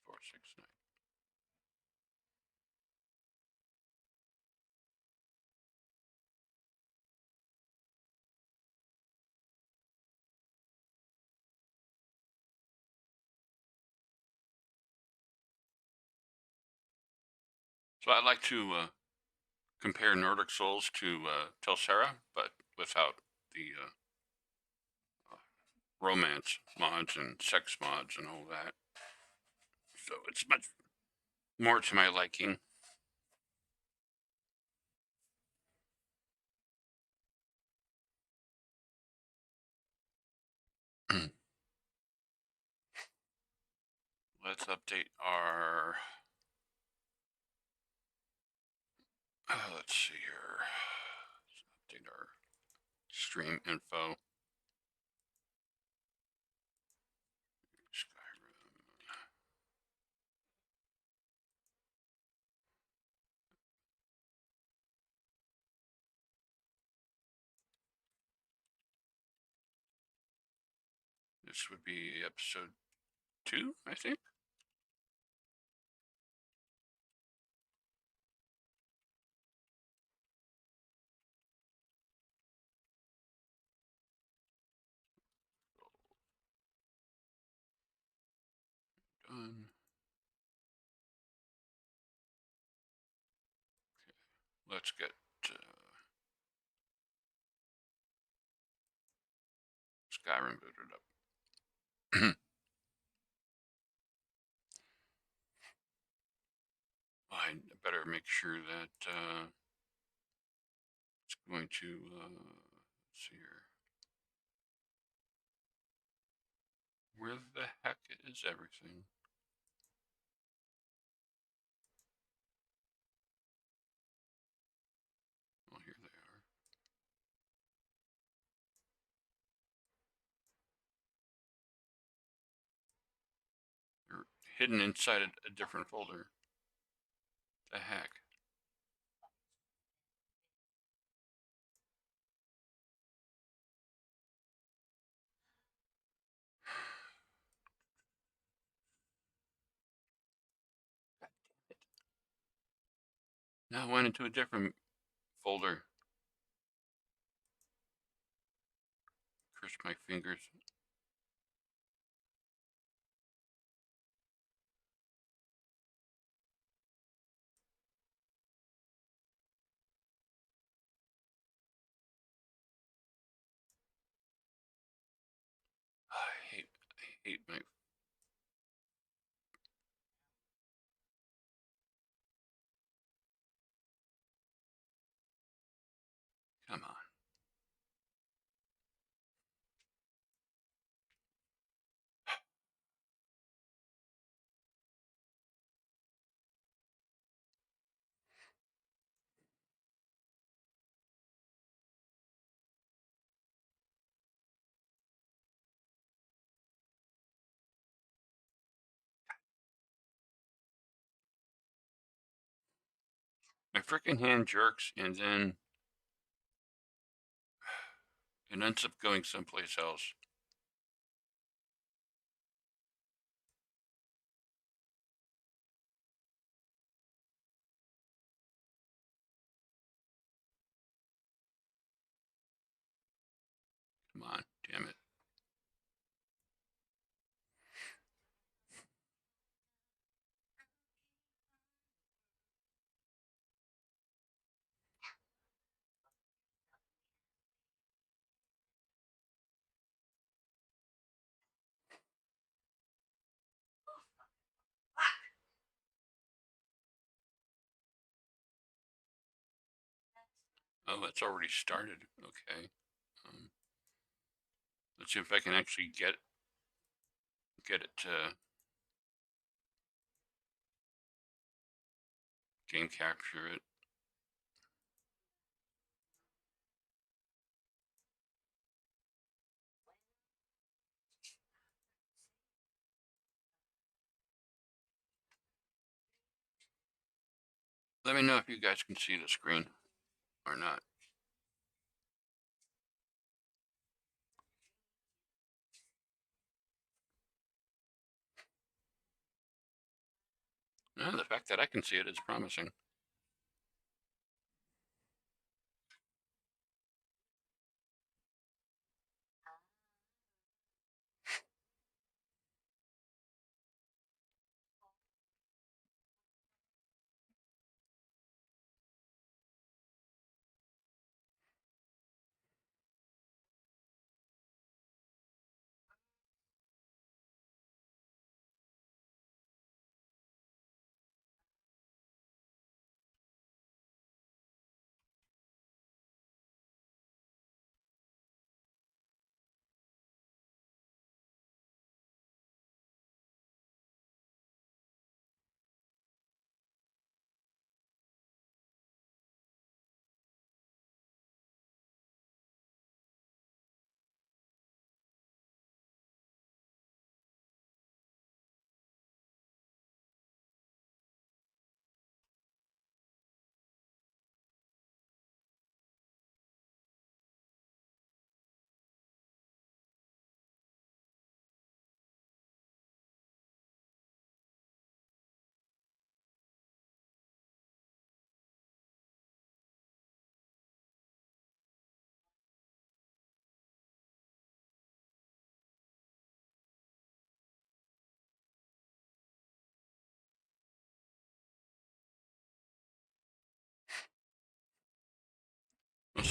Four, 6, 9. So I like to compare Nordic Souls to Telsera, but without the romance mods and sex mods and all that. So it's much more to my liking. Let's update our. Let's see here. Let's update our stream info. Skyrim. This would be episode 2, I think. Done. Okay, let's get Skyrim booted up. I better make sure that it's going to, let's see here. Where the heck is everything? Oh, here they are. They're hidden inside a different folder. The heck? Now I went into a different folder. Curse my fingers. I hate my. Come on. My freaking hand jerks, and then it ends up going someplace else. Come on, damn it. Oh, it's already started. Okay. Let's see if I can actually get it to game capture it. Let me know if you guys can see the screen or not. The fact that I can see it is promising.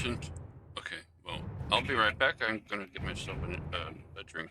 isn't. Okay, well, I'll be right back. I'm gonna get myself a drink.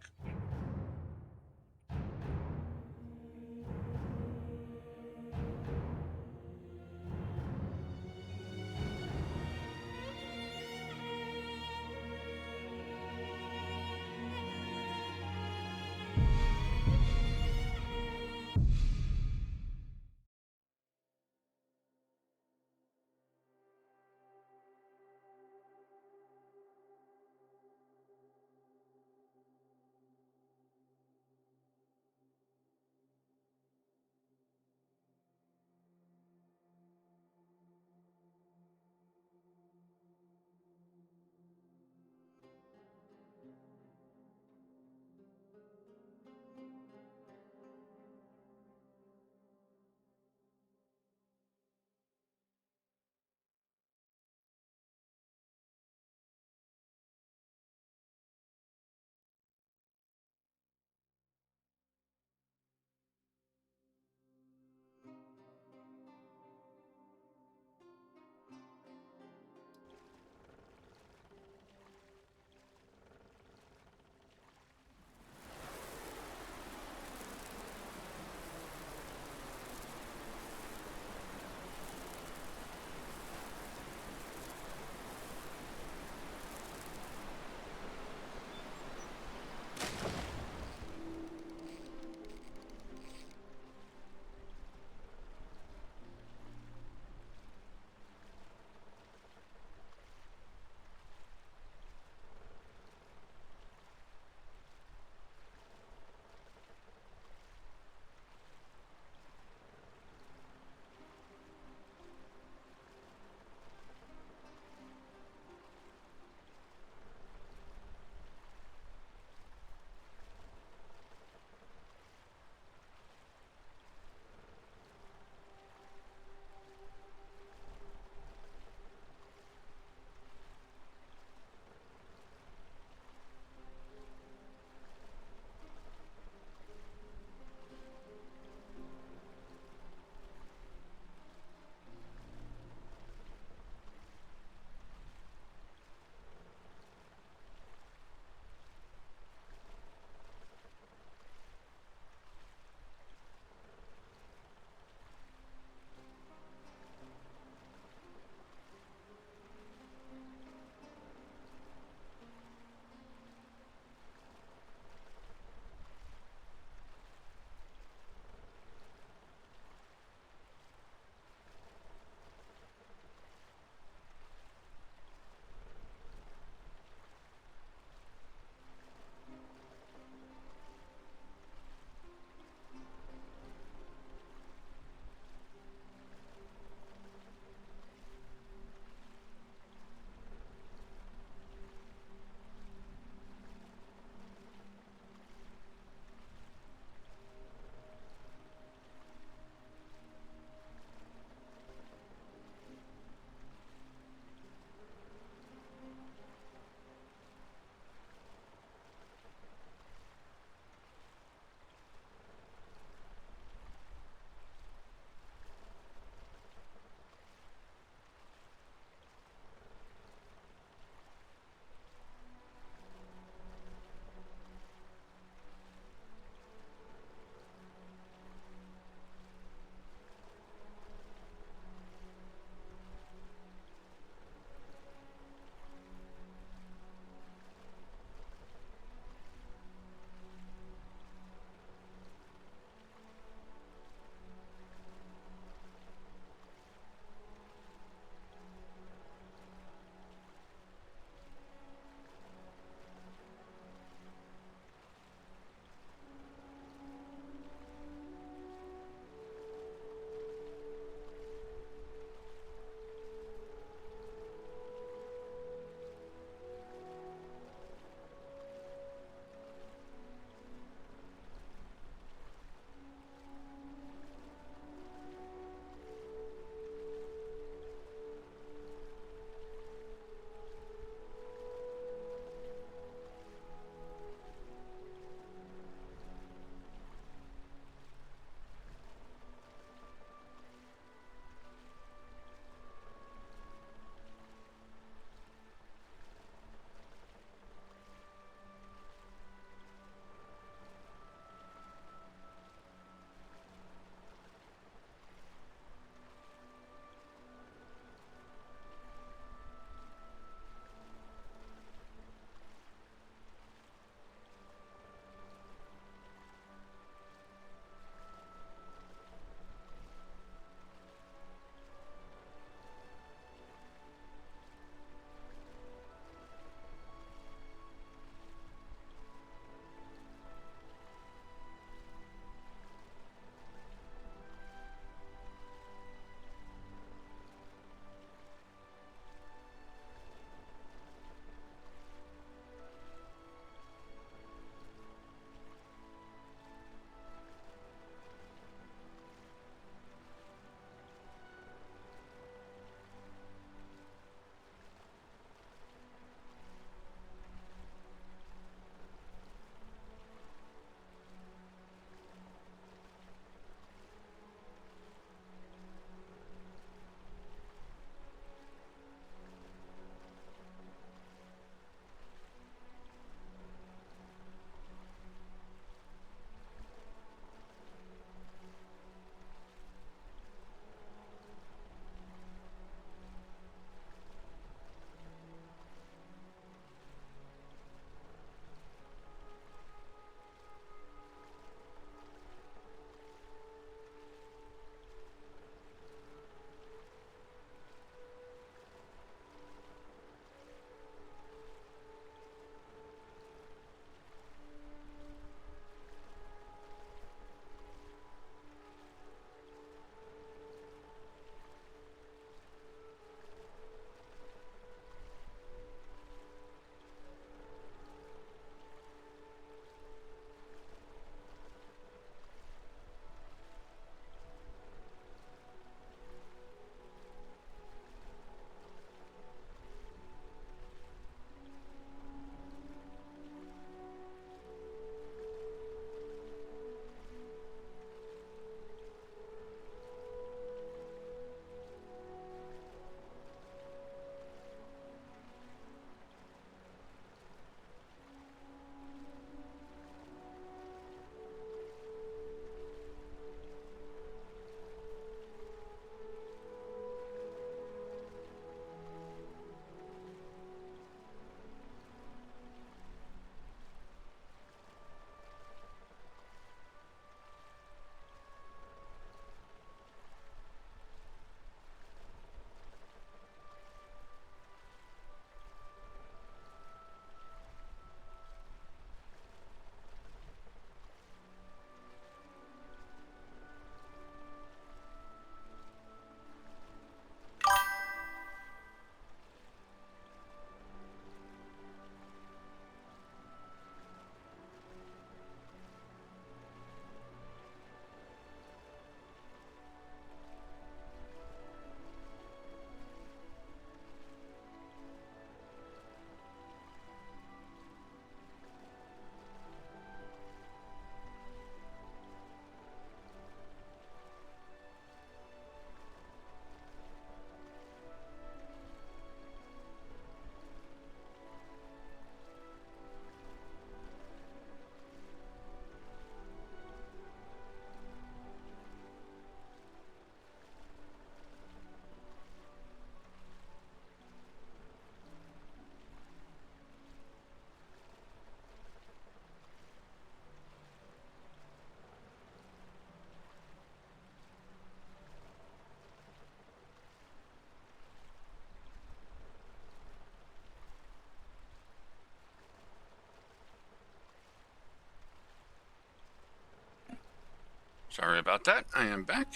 Sorry about that. I am back.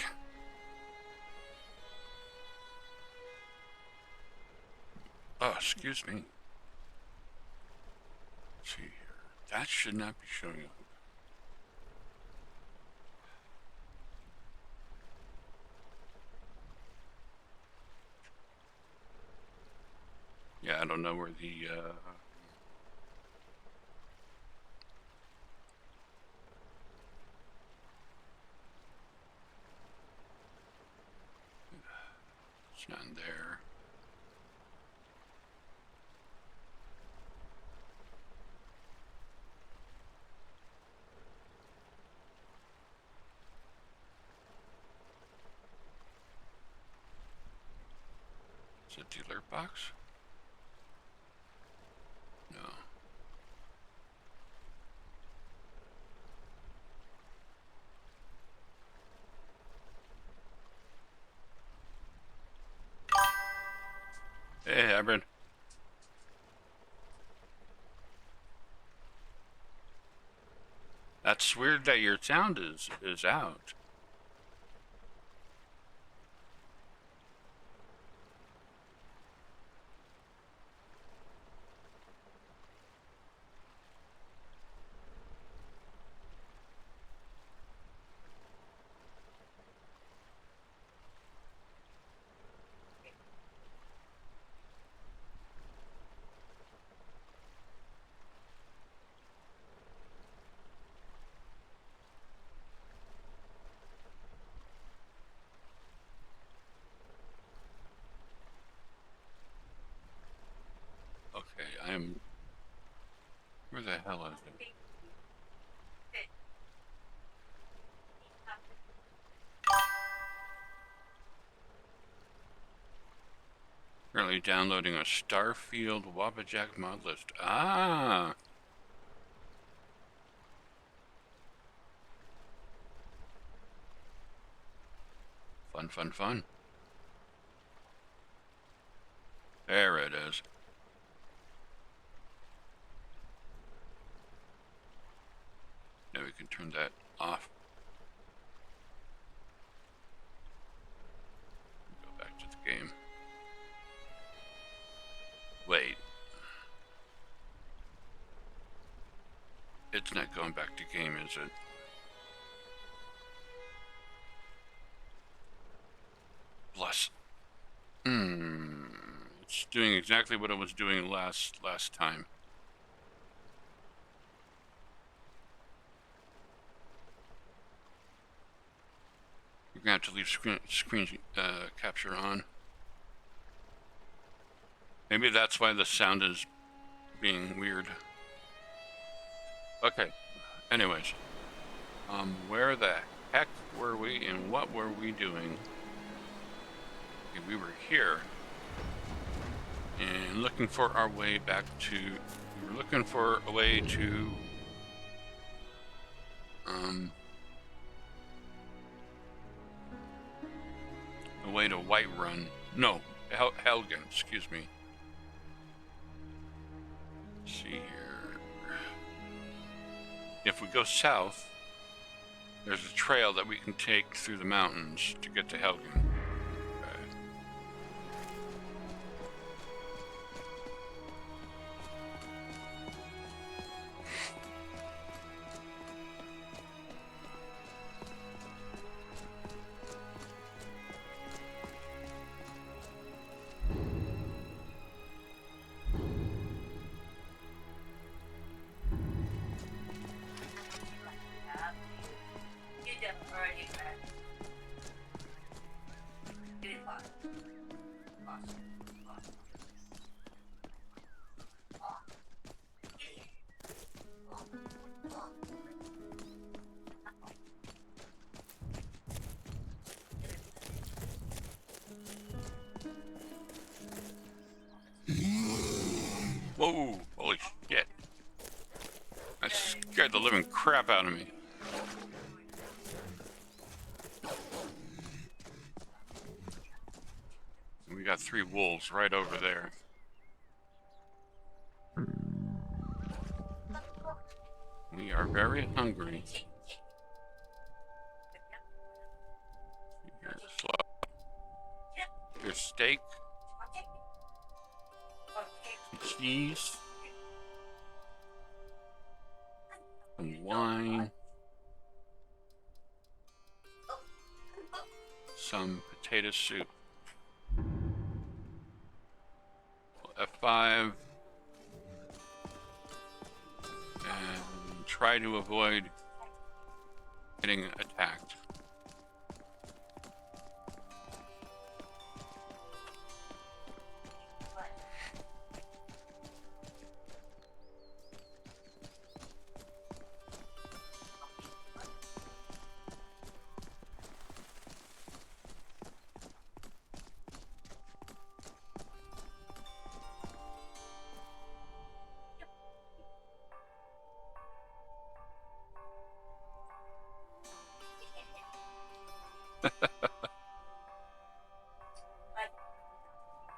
Oh, excuse me. Let's see here. That should not be showing up. Yeah, I don't know where the it's not there. Is it dealer box? No. Hey, Hybrid. That's weird that your sound is out. Okay, I'm... Where the hell is it? Currently downloading a Starfield Wabajack mod list. Ah! Fun, fun, fun. There it is. Now we can turn that off. Go back to the game. Wait. It's not going back to game, is it? Bless. It's doing exactly what it was doing last time. You're gonna have to leave screen capture on. Maybe that's why the sound is being weird. Okay. Anyways, where the heck were we and what were we doing? Okay, we were here and looking for our way back to. We were looking for a way to. A way to Whiterun. No, Helgen. Excuse me. Let's see here. If we go south, there's a trail that we can take through the mountains to get to Helgen. Okay. Whoa, holy shit. That scared the living crap out of me. We got 3 wolves right over there. We are very hungry. steak, some cheese, some wine, some potato soup. F5 and try to avoid getting attacked.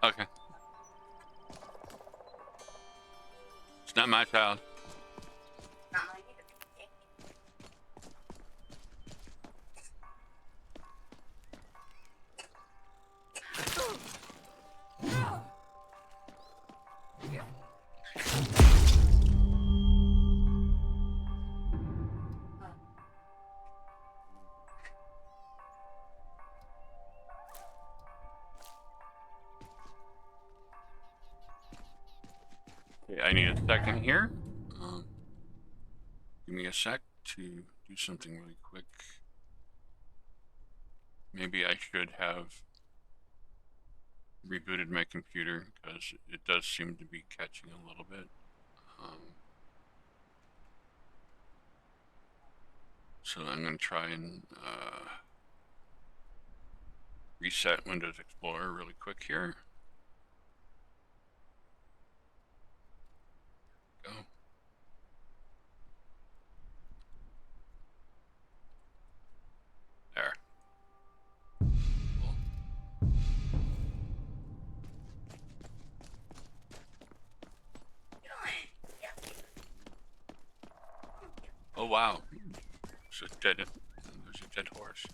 Okay. It's not my child. Okay, I need a second here. Give me a sec to do something really quick. Maybe I should have rebooted my computer because it does seem to be catching a little bit. So I'm going to try and reset Windows Explorer really quick here. Go. There. Cool. Oh wow. There's a dead horse.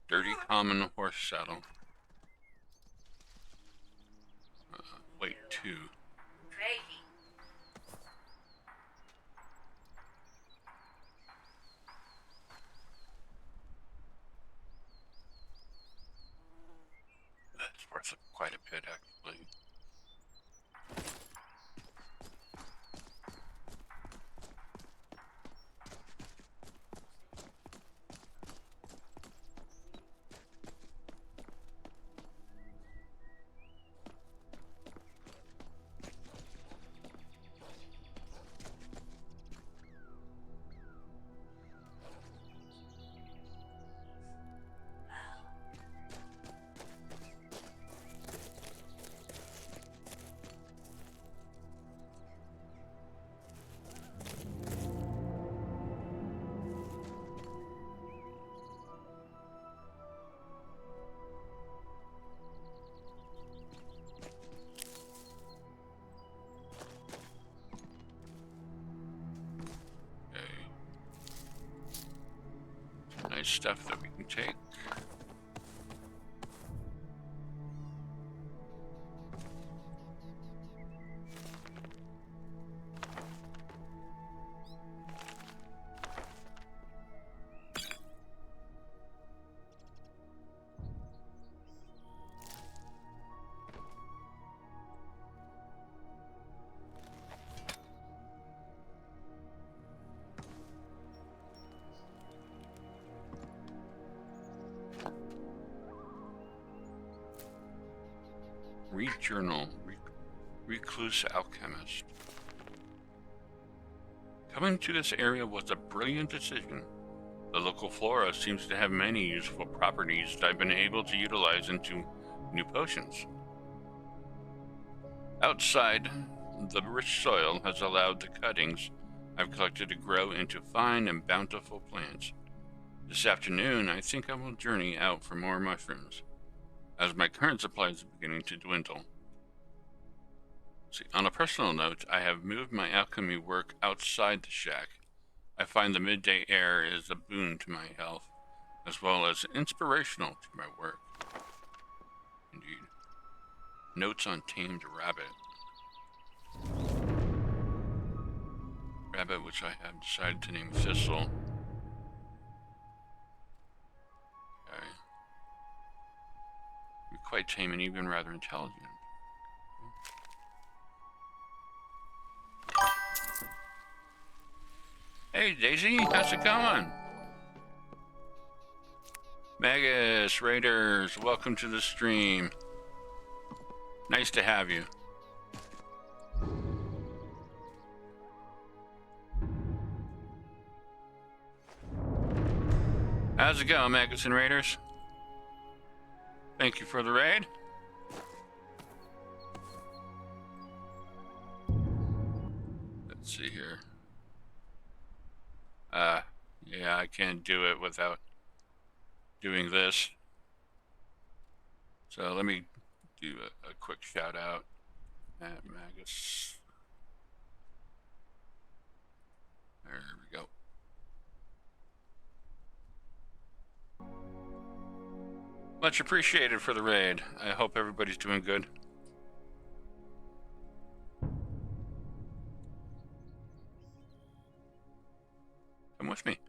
Dirty common horse saddle. Wait, 2. That's worth quite a bit, actually. Stuff that we can take. Read journal. Recluse alchemist. Coming to this area was a brilliant decision. The local flora seems to have many useful properties that I've been able to utilize into new potions. Outside, the rich soil has allowed the cuttings I've collected to grow into fine and bountiful plants. This afternoon, I think I will journey out for more mushrooms, as my current supplies are beginning to dwindle. See, on a personal note, I have moved my alchemy work outside the shack, I find the midday air is a boon to my health, as well as inspirational to my work. Indeed. Notes on tamed rabbit. Rabbit, which I have decided to name Thistle. Okay. You're quite tame and even rather intelligent. Hey Daisy, how's it going? Magus, Raiders, welcome to the stream. Nice to have you. How's it going, Magus and Raiders? Thank you for the raid. Let's see here. Yeah, I can't do it without doing this. So let me do a quick shout out at Magus. There we go. Much appreciated for the raid. I hope everybody's doing good. Come with me.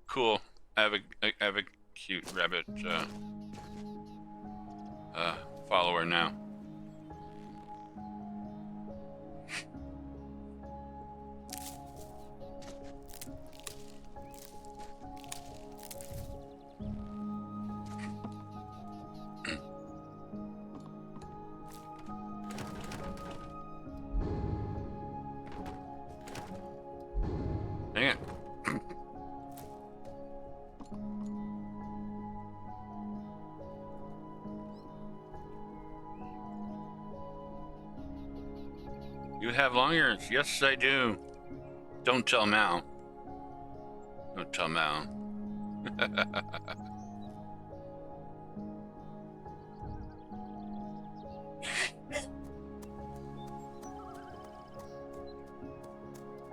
Cool. I have a cute rabbit follower now. Dang it. You have long ears. Yes, I do. Don't tell Mal. Don't tell Mal.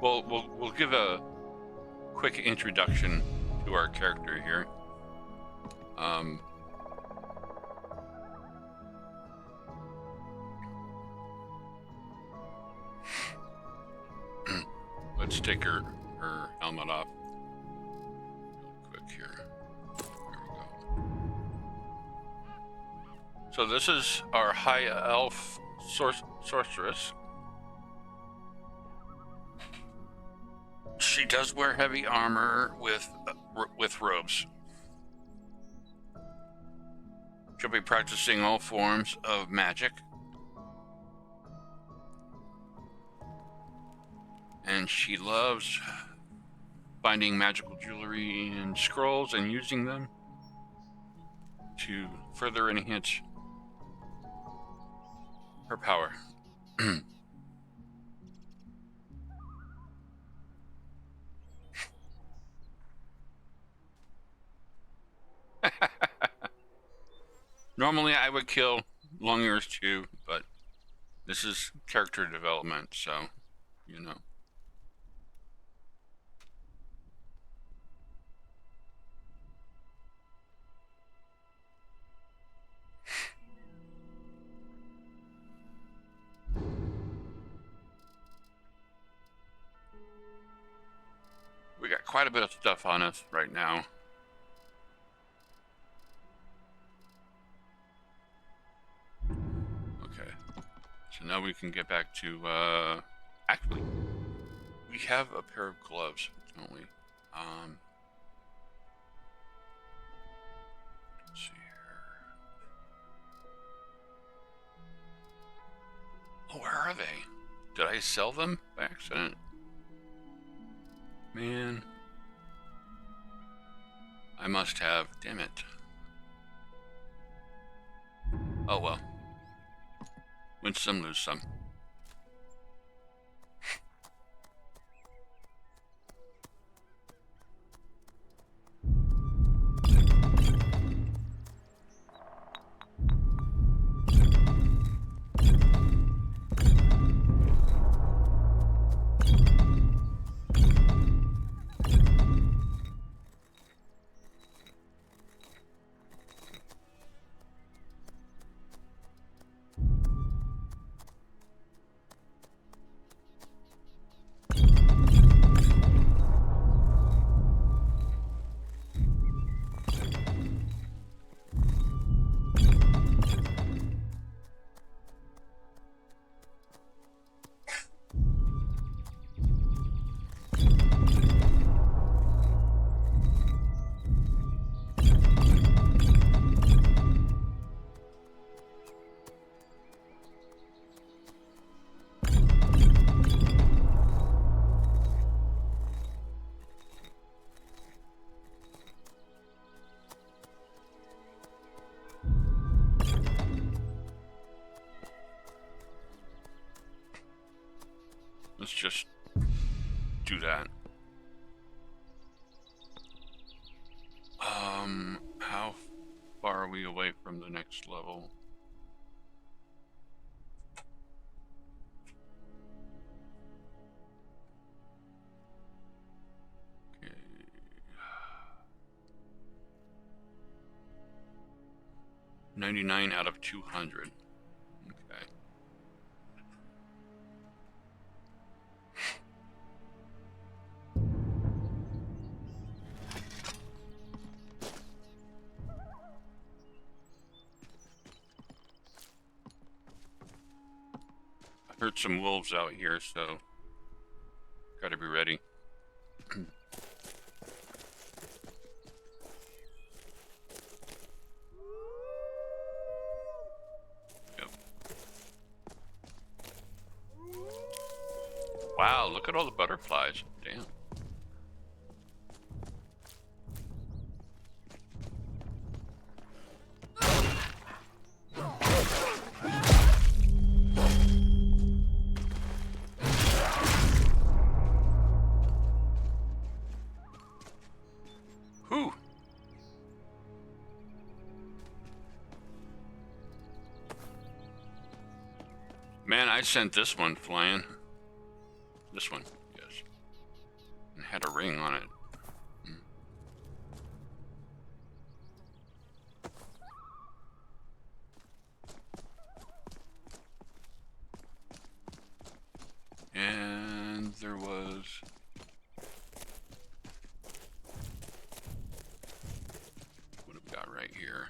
We'll give a quick introduction to our character here. Let's take her helmet off real quick here. There we go. So this is our high elf sorceress. She does wear heavy armor with robes. She'll be practicing all forms of magic. And she loves finding magical jewelry and scrolls and using them to further enhance her power. Normally I would kill Long Ears too, but this is character development, so, you know. We got quite a bit of stuff on us right now. Okay, so now we can get back to, actually, we have a pair of gloves, don't we? Let's see here. Oh, where are they? Did I sell them by accident? Man. I must have. Damn it. Oh well. Win some, lose some. Let's just do that. How far are we away from the next level? Okay. 99 out of 200. Okay. I heard some wolves out here, so gotta be ready. Yep. Wow, look at all the butterflies. Damn. Whew. Man, I sent this one flying. This one, yes. And had a ring on it. And there was... What have we got right here?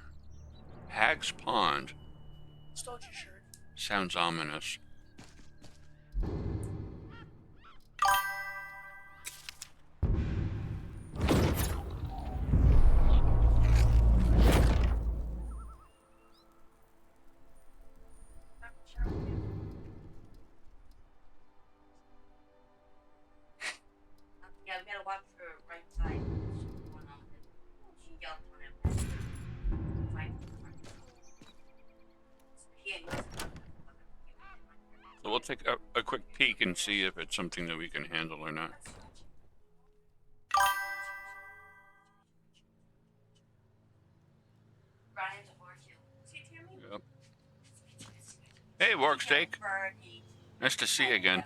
Hag's Pond. Stole your shirt. Sounds ominous. Yeah, we gotta walk to the right side. She yelled on him. So we'll take a quick peek and see if it's something that we can handle or not. Yep. Hey, Worksteak. Nice to see you again.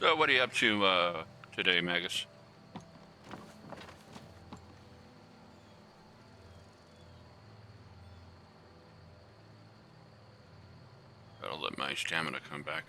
So what are you up to today, Magus? Gotta let my stamina come back.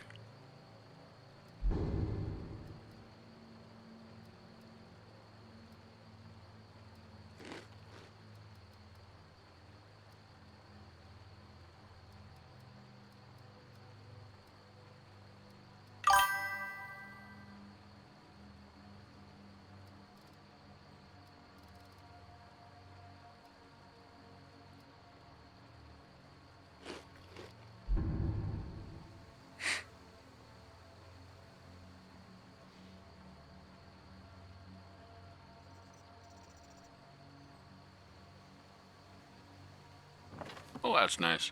Oh, that's nice.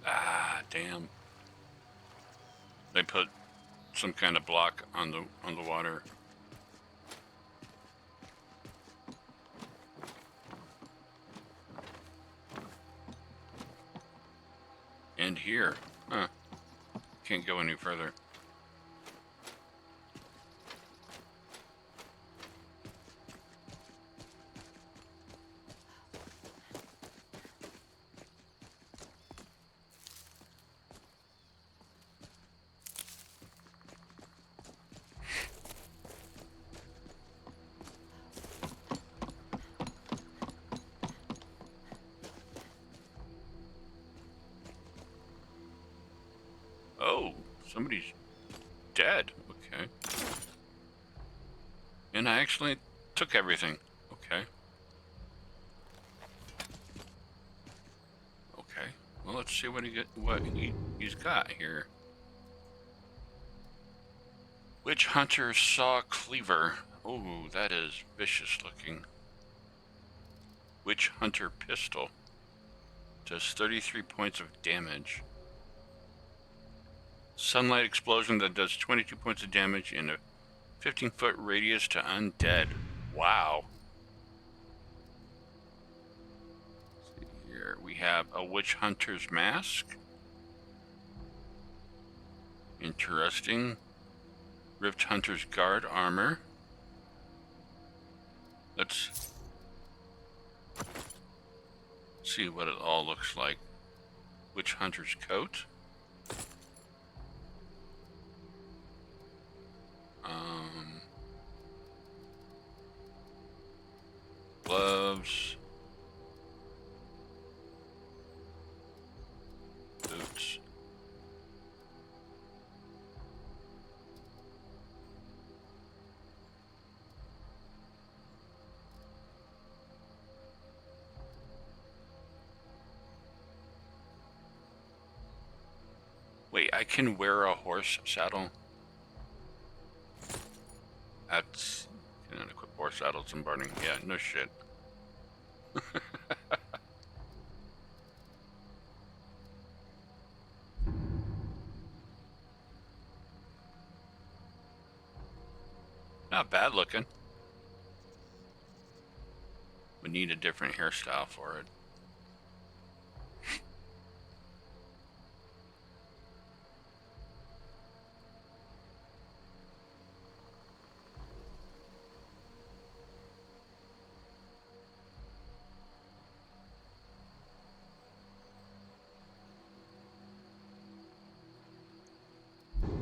Ah, damn. They put some kind of block on the water. And here. Huh. Can't go any further. Oh, somebody's dead. Okay. And I actually took everything. Okay. Okay. Well, let's see what he's got here. Witch Hunter Saw Cleaver. Oh, that is vicious looking. Witch Hunter Pistol. Does 33 points of damage. Sunlight explosion that does 22 points of damage in a 15-foot radius to undead. Wow. Let's see here. We have a Witch Hunter's Mask. Interesting. Rift Hunter's Guard Armor. Let's see what it all looks like. Witch Hunter's Coat. Gloves. Boots. Wait, I can wear a horse saddle? That's... Cannot equip horse saddles in Barney. Yeah, no shit. Not bad looking. We need a different hairstyle for it.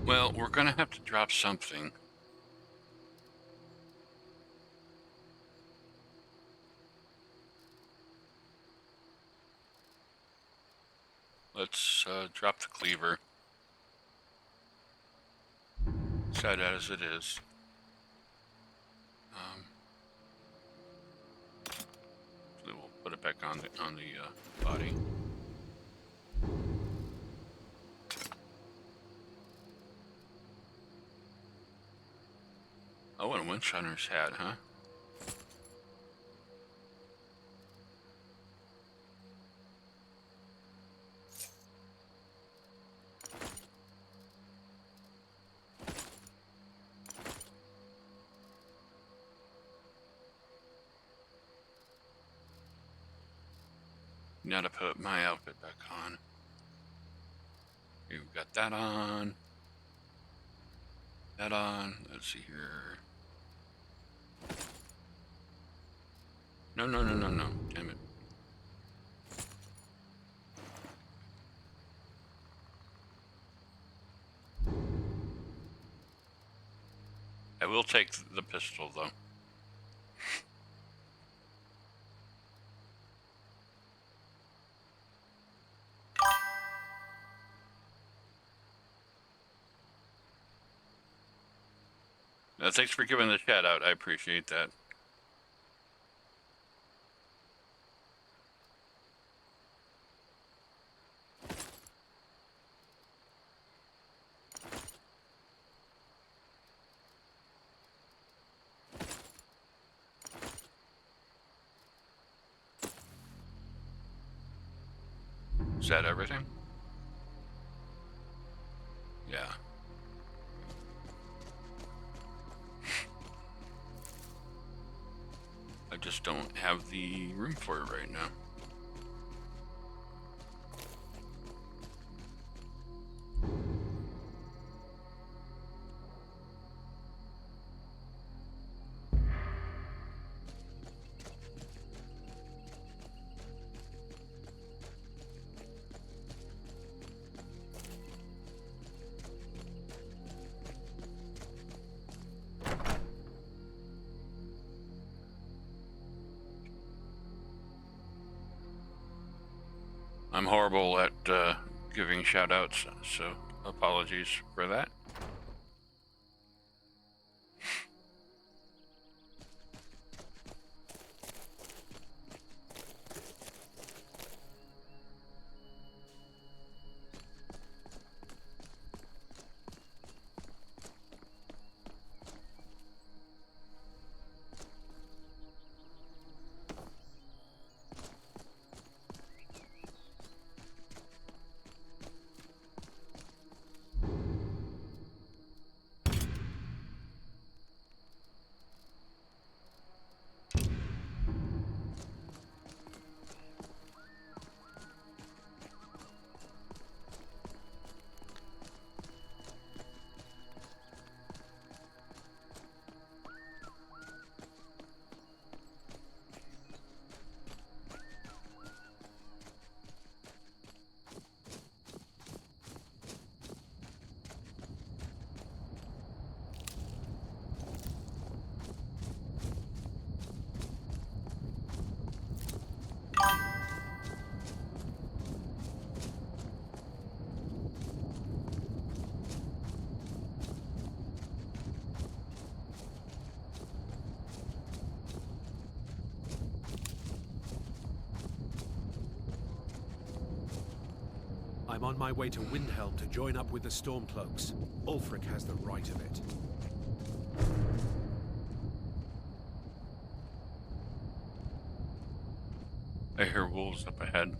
Well, we're gonna have to drop something. Let's drop the cleaver. Sad as it is. So we'll put it back on the body. Oh, and Witch Hunter's hat, huh? Now to put my outfit back on. We've got that on. That on. Let's see here. No. Damn it. I will take the pistol, though. Thanks for giving the shout out. I appreciate that. Is that everything? Yeah. I just don't have the room for it right now. I'm horrible at giving shout-outs, so apologies for that. I'm on my way to Windhelm to join up with the Stormcloaks. Ulfric has the right of it. I hear wolves up ahead.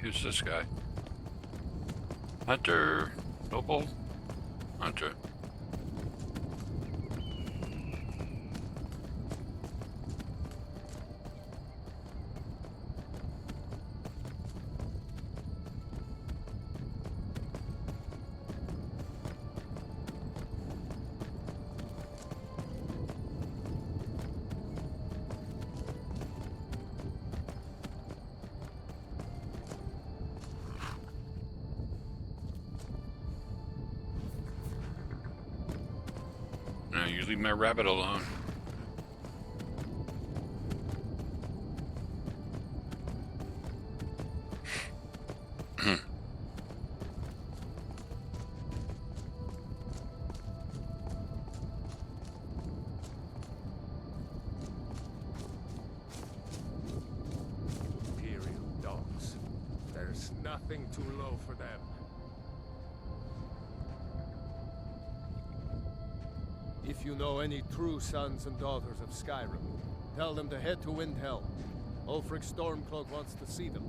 Who's this guy? Hunter. Noble. Hunter. You leave my rabbit alone. Imperial dogs. There's nothing too low for them. If you know any true sons and daughters of Skyrim, tell them to head to Windhelm. Ulfric Stormcloak wants to see them.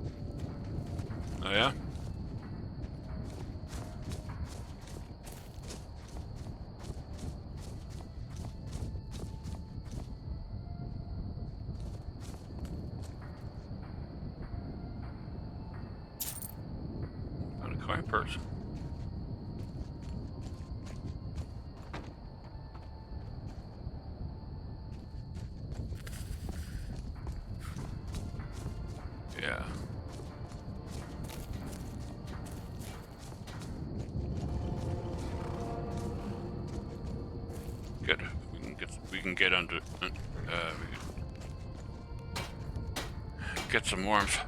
Oh yeah? Found a coin purse. Yeah. Good. We can get under. Get some warmth.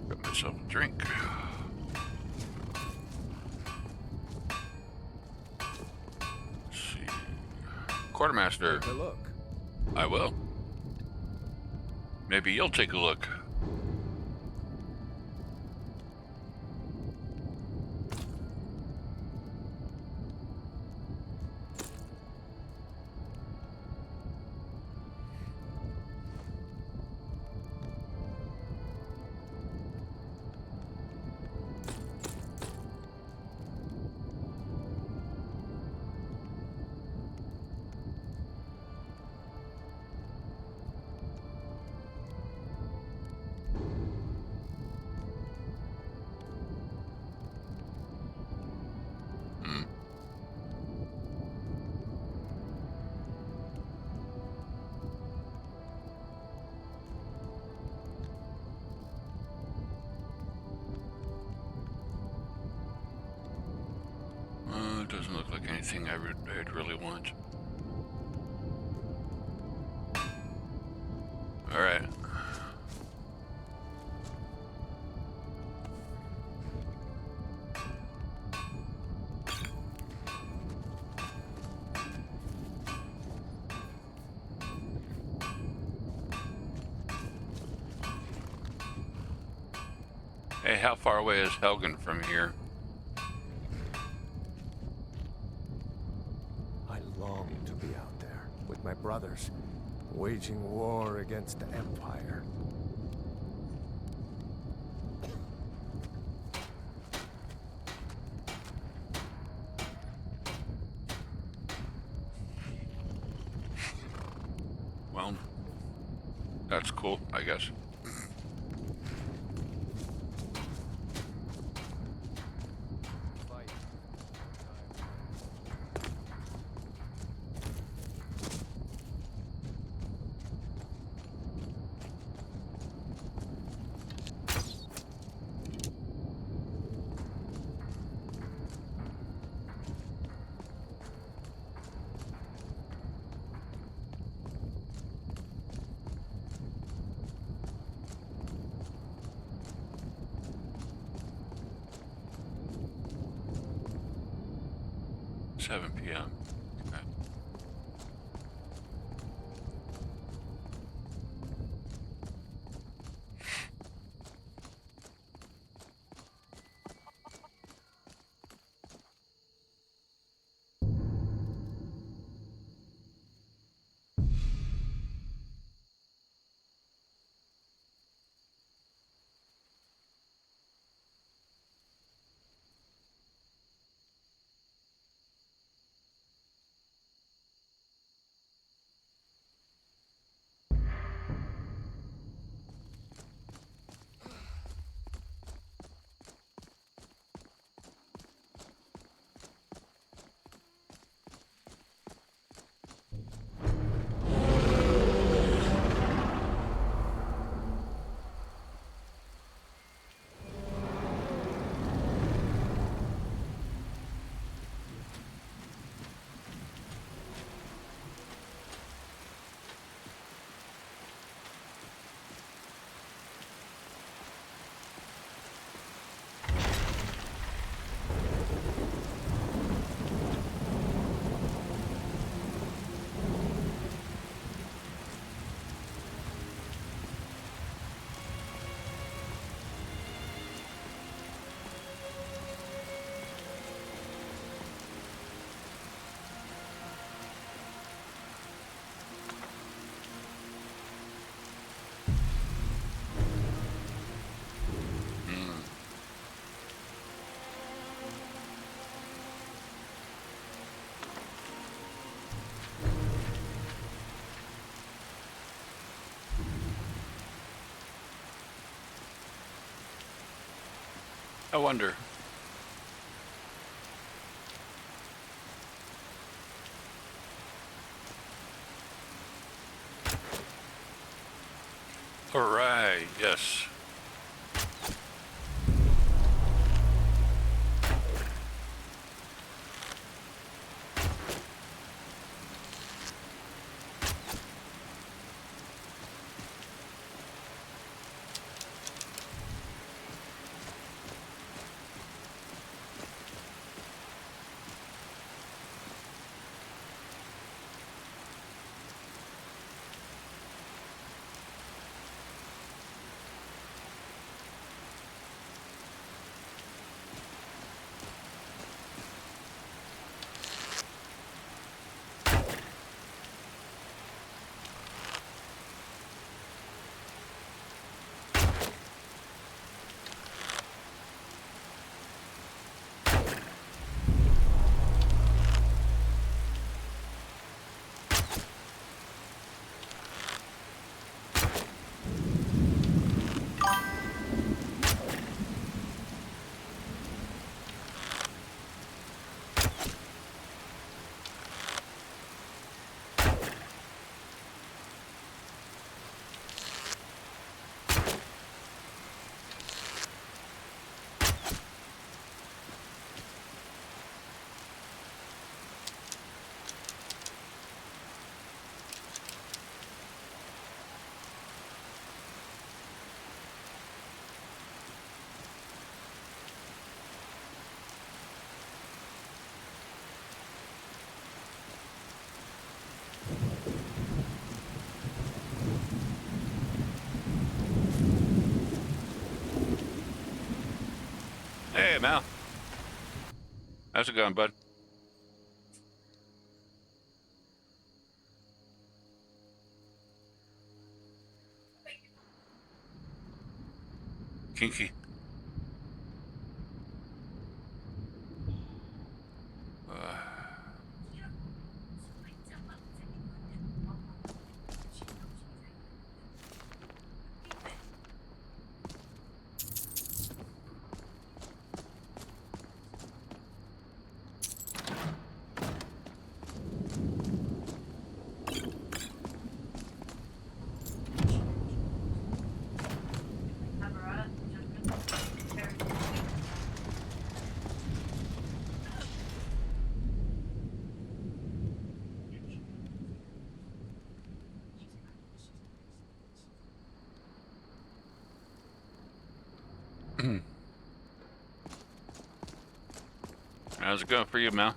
Got myself a drink. Let's see. Quartermaster. Take a look. I will. Maybe you'll take a look. It doesn't look like anything I'd really want. All right. Hey, how far away is Helgen from here? I long to be out there with my brothers, waging war against the Empire. Well, that's cool, I guess. Seven p.m. Okay. I wonder. All right, yes. Hey, Mal. How's it going, bud? Kinky. How's it going for you, Mal?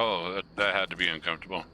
Oh, that had to be uncomfortable.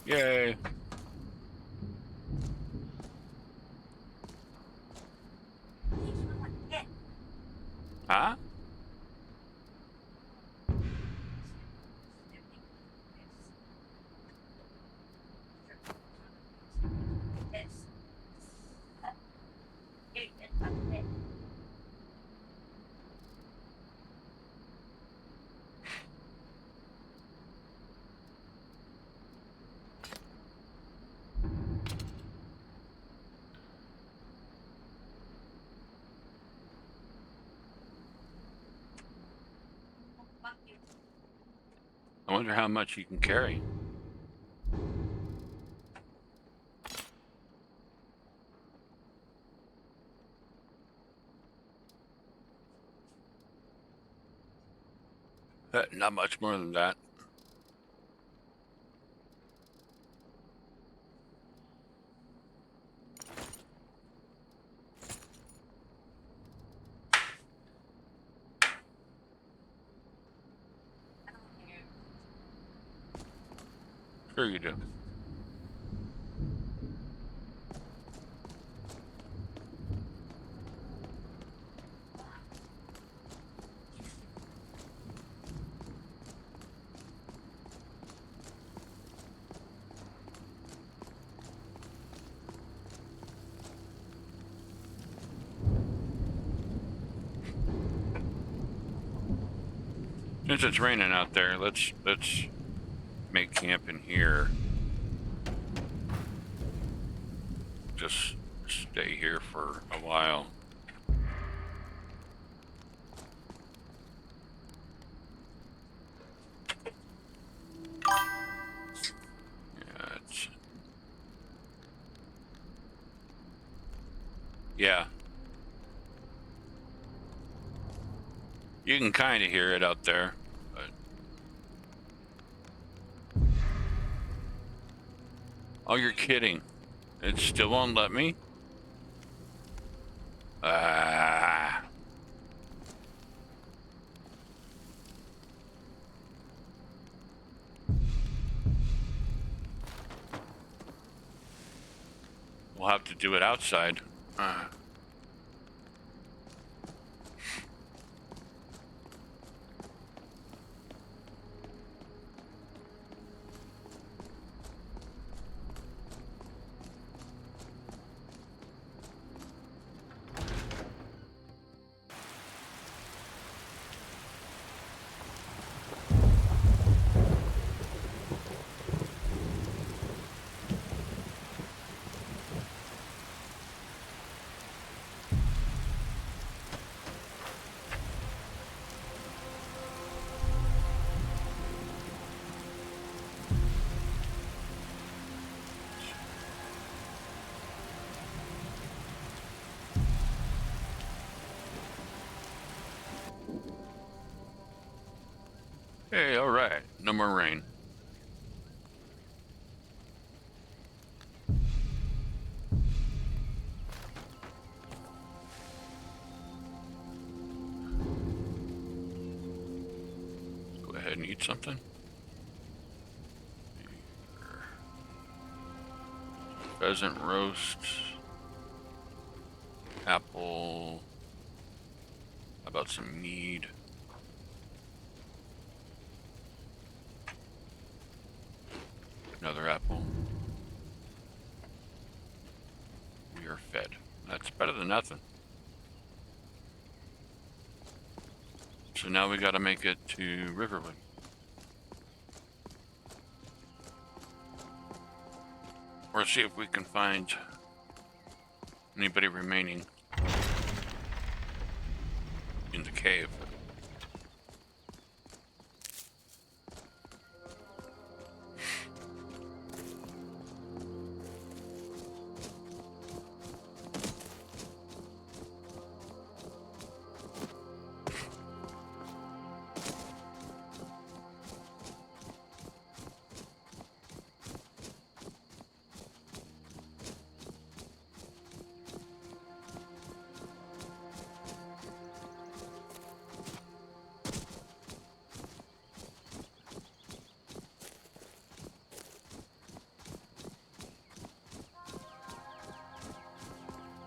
Yay. Huh? I wonder how much you can carry. Not much more than that. Sure you do. Since it's raining out there, let's make camp in here. Just stay here for a while. Yeah. You can kind of hear it out there, but... Oh, you're kidding. It still won't let me? Ah. We'll have to do it outside. Alright, no more rain. Go ahead and eat something. Pheasant roast. Apple. How about some mead? Another apple. We are fed. That's better than nothing. So now we gotta make it to Riverwood. Or see if we can find anybody remaining in the cave.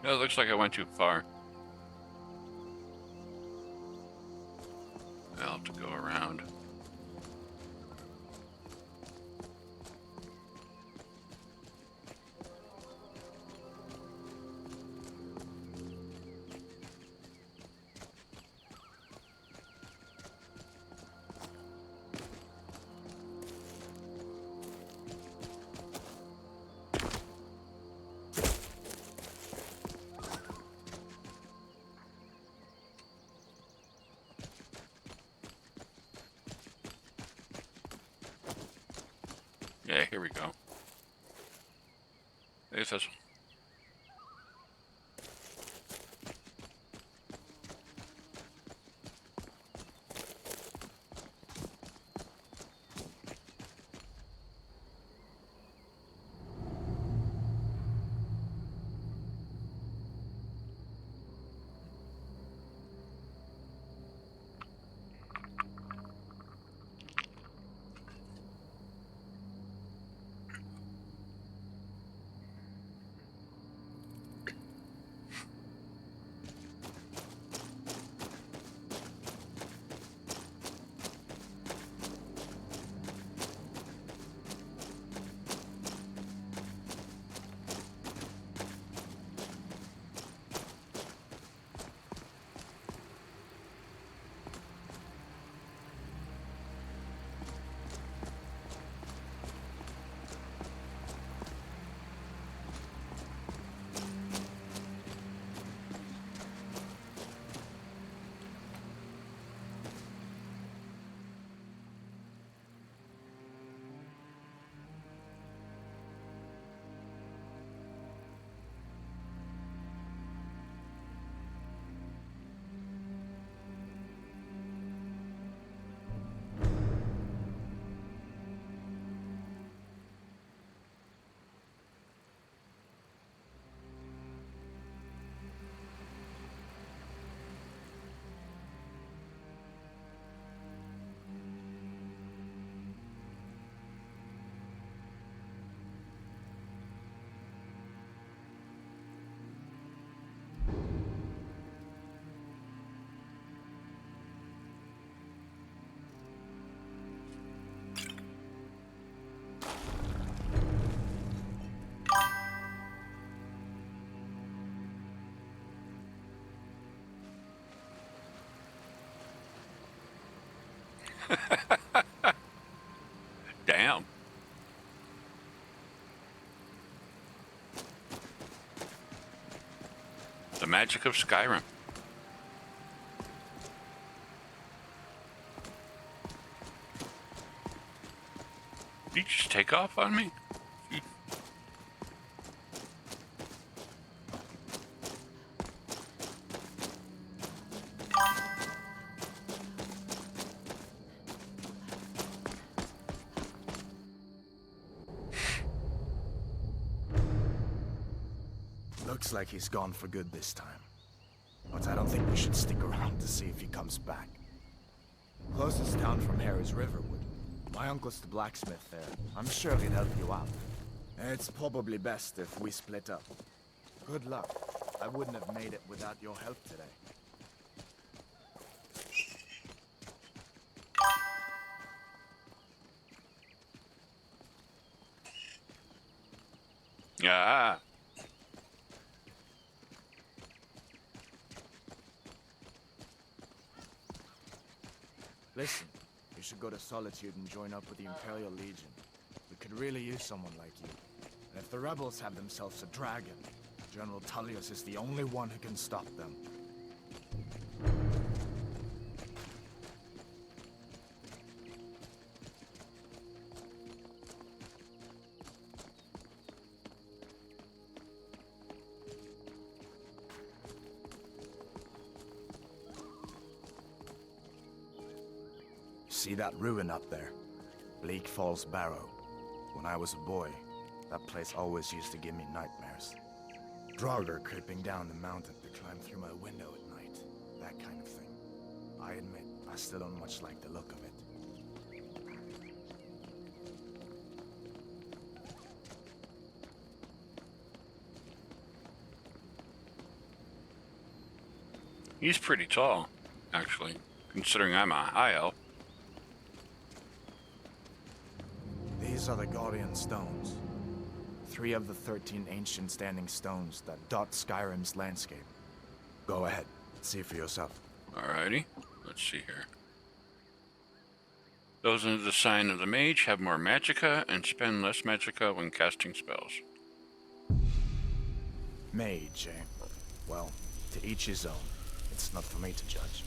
No, it looks like I went too far. I'll have to go around. Yeah, here we go. Hey, Thistle. Damn. The magic of Skyrim. Did you just take off on me? Looks like he's gone for good this time. But I don't think we should stick around to see if he comes back. Closest town from here is Riverwood. My uncle's the blacksmith there. I'm sure he'd help you out. It's probably best if we split up. Good luck. I wouldn't have made it without your help today. Yeah. Listen, you should go to Solitude and join up with the Imperial Legion. We could really use someone like you. And if the rebels have themselves a dragon, General Tullius is the only one who can stop them. See that ruin up there? Bleak Falls Barrow. When I was a boy, that place always used to give me nightmares. Draugr creeping down the mountain to climb through my window at night. That kind of thing. I admit, I still don't much like the look of it. He's pretty tall, actually, considering I'm a high elf. These are the Guardian Stones. 3 of the 13 ancient standing stones that dot Skyrim's landscape. Go ahead, see for yourself. Alrighty, let's see here. Those under the sign of the mage have more magicka and spend less magicka when casting spells. Mage, eh? Well, to each his own. It's not for me to judge.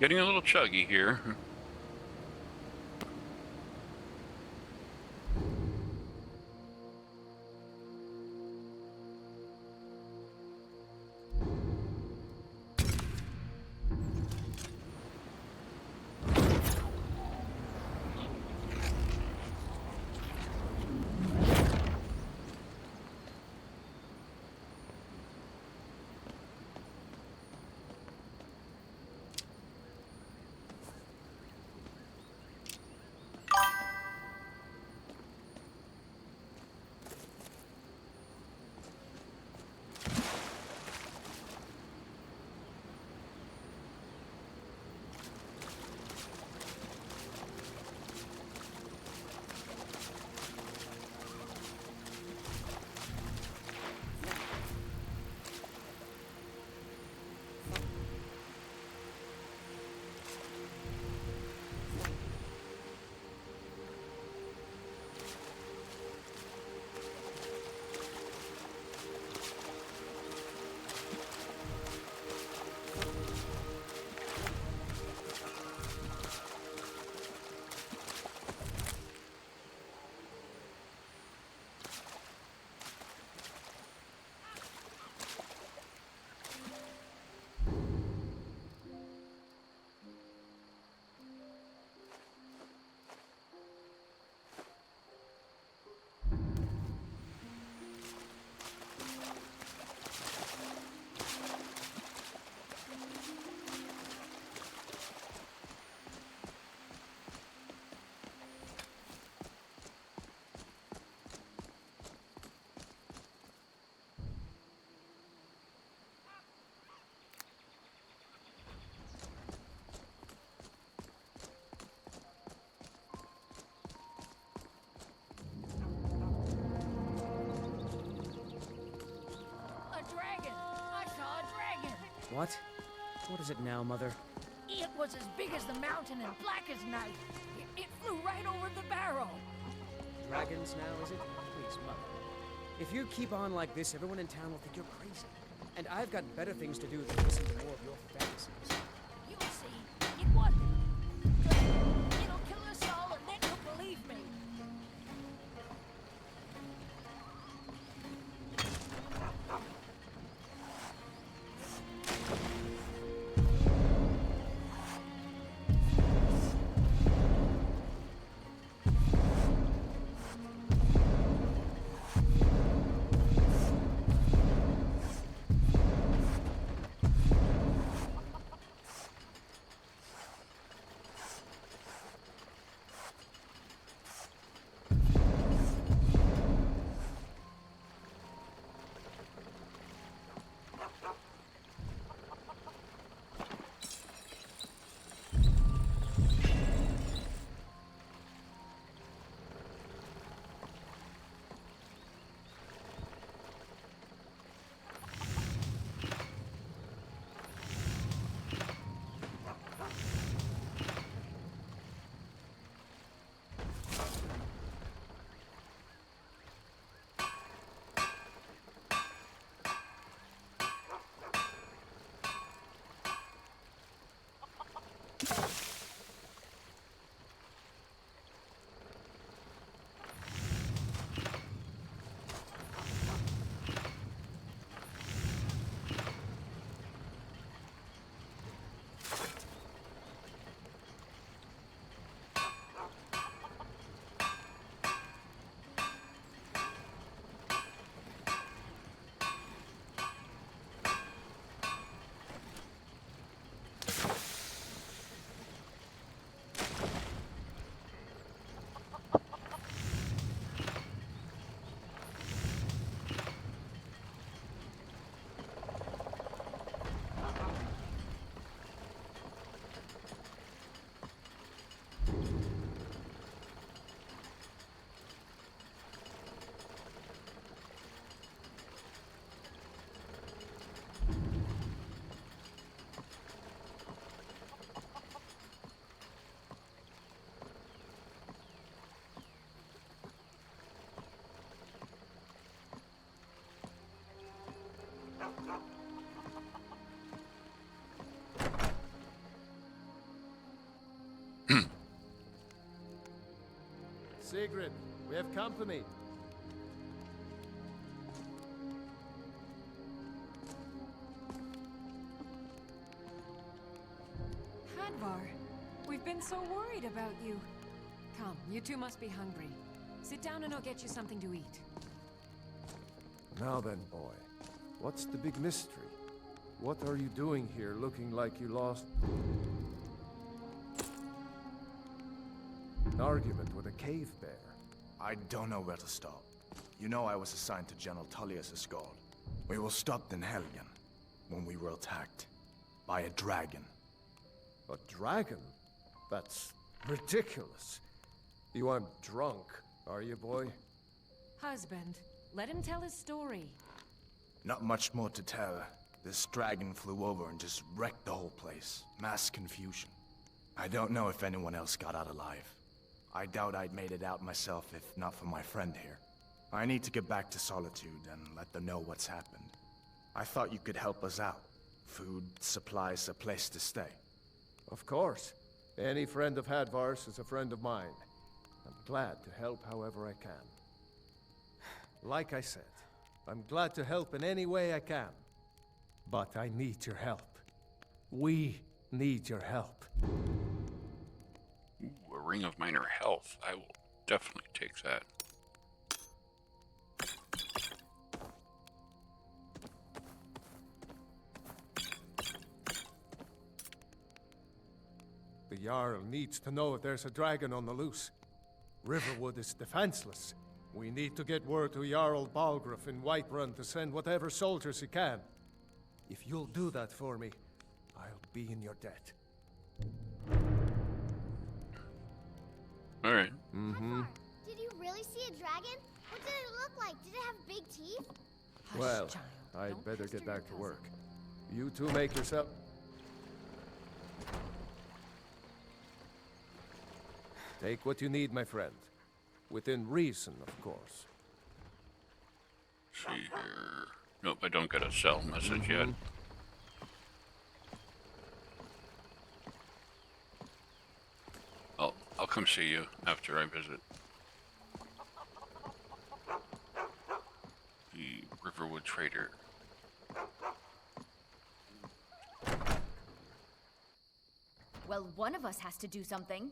Getting a little chuggy here. What? What is it now, Mother? It was as big as the mountain and black as night. It flew right over the barrow. Dragons now, is it? Please, Mother. If you keep on like this, everyone in town will think you're crazy. And I've got better things to do than listen to more of your fantasies. You'll see. It wasn't. It'll kill us all, and then you'll believe me. Sigrid, we have company. Hadvar, we've been so worried about you. Come, you two must be hungry. Sit down and I'll get you something to eat. Now then, boy, what's the big mystery? What are you doing here looking like you lost an argument with a cave bear? I don't know where to start. You know I was assigned to General Tullius' guard. We were stopped in Helgen when we were attacked by a dragon. A dragon? That's ridiculous. You aren't drunk, are you, boy? Husband, let him tell his story. Not much more to tell. This dragon flew over and just wrecked the whole place. Mass confusion. I don't know if anyone else got out alive. I doubt I'd made it out myself if not for my friend here. I need to get back to Solitude and let them know what's happened. I thought you could help us out. Food, supplies, a place to stay. Of course. Any friend of Hadvar's is a friend of mine. I'm glad to help however I can. Like I said, I'm glad to help in any way I can. But I need your help. We need your help. Ooh, a ring of minor health. I will definitely take that. The Jarl needs to know if there's a dragon on the loose. Riverwood is defenseless. We need to get word to Jarl Balgruuf in Whiterun to send whatever soldiers he can. If you'll do that for me, I'll be in your debt. All right. Mm-hmm. Did you really see a dragon? What did it look like? Did it have big teeth? Well, I'd better get back to work. You two make yourself... Take what you need, my friend. Within reason, of course. See here. Nope, I don't get a sell message yet. I'll come see you after I visit. The Riverwood Trader. Well, one of us has to do something.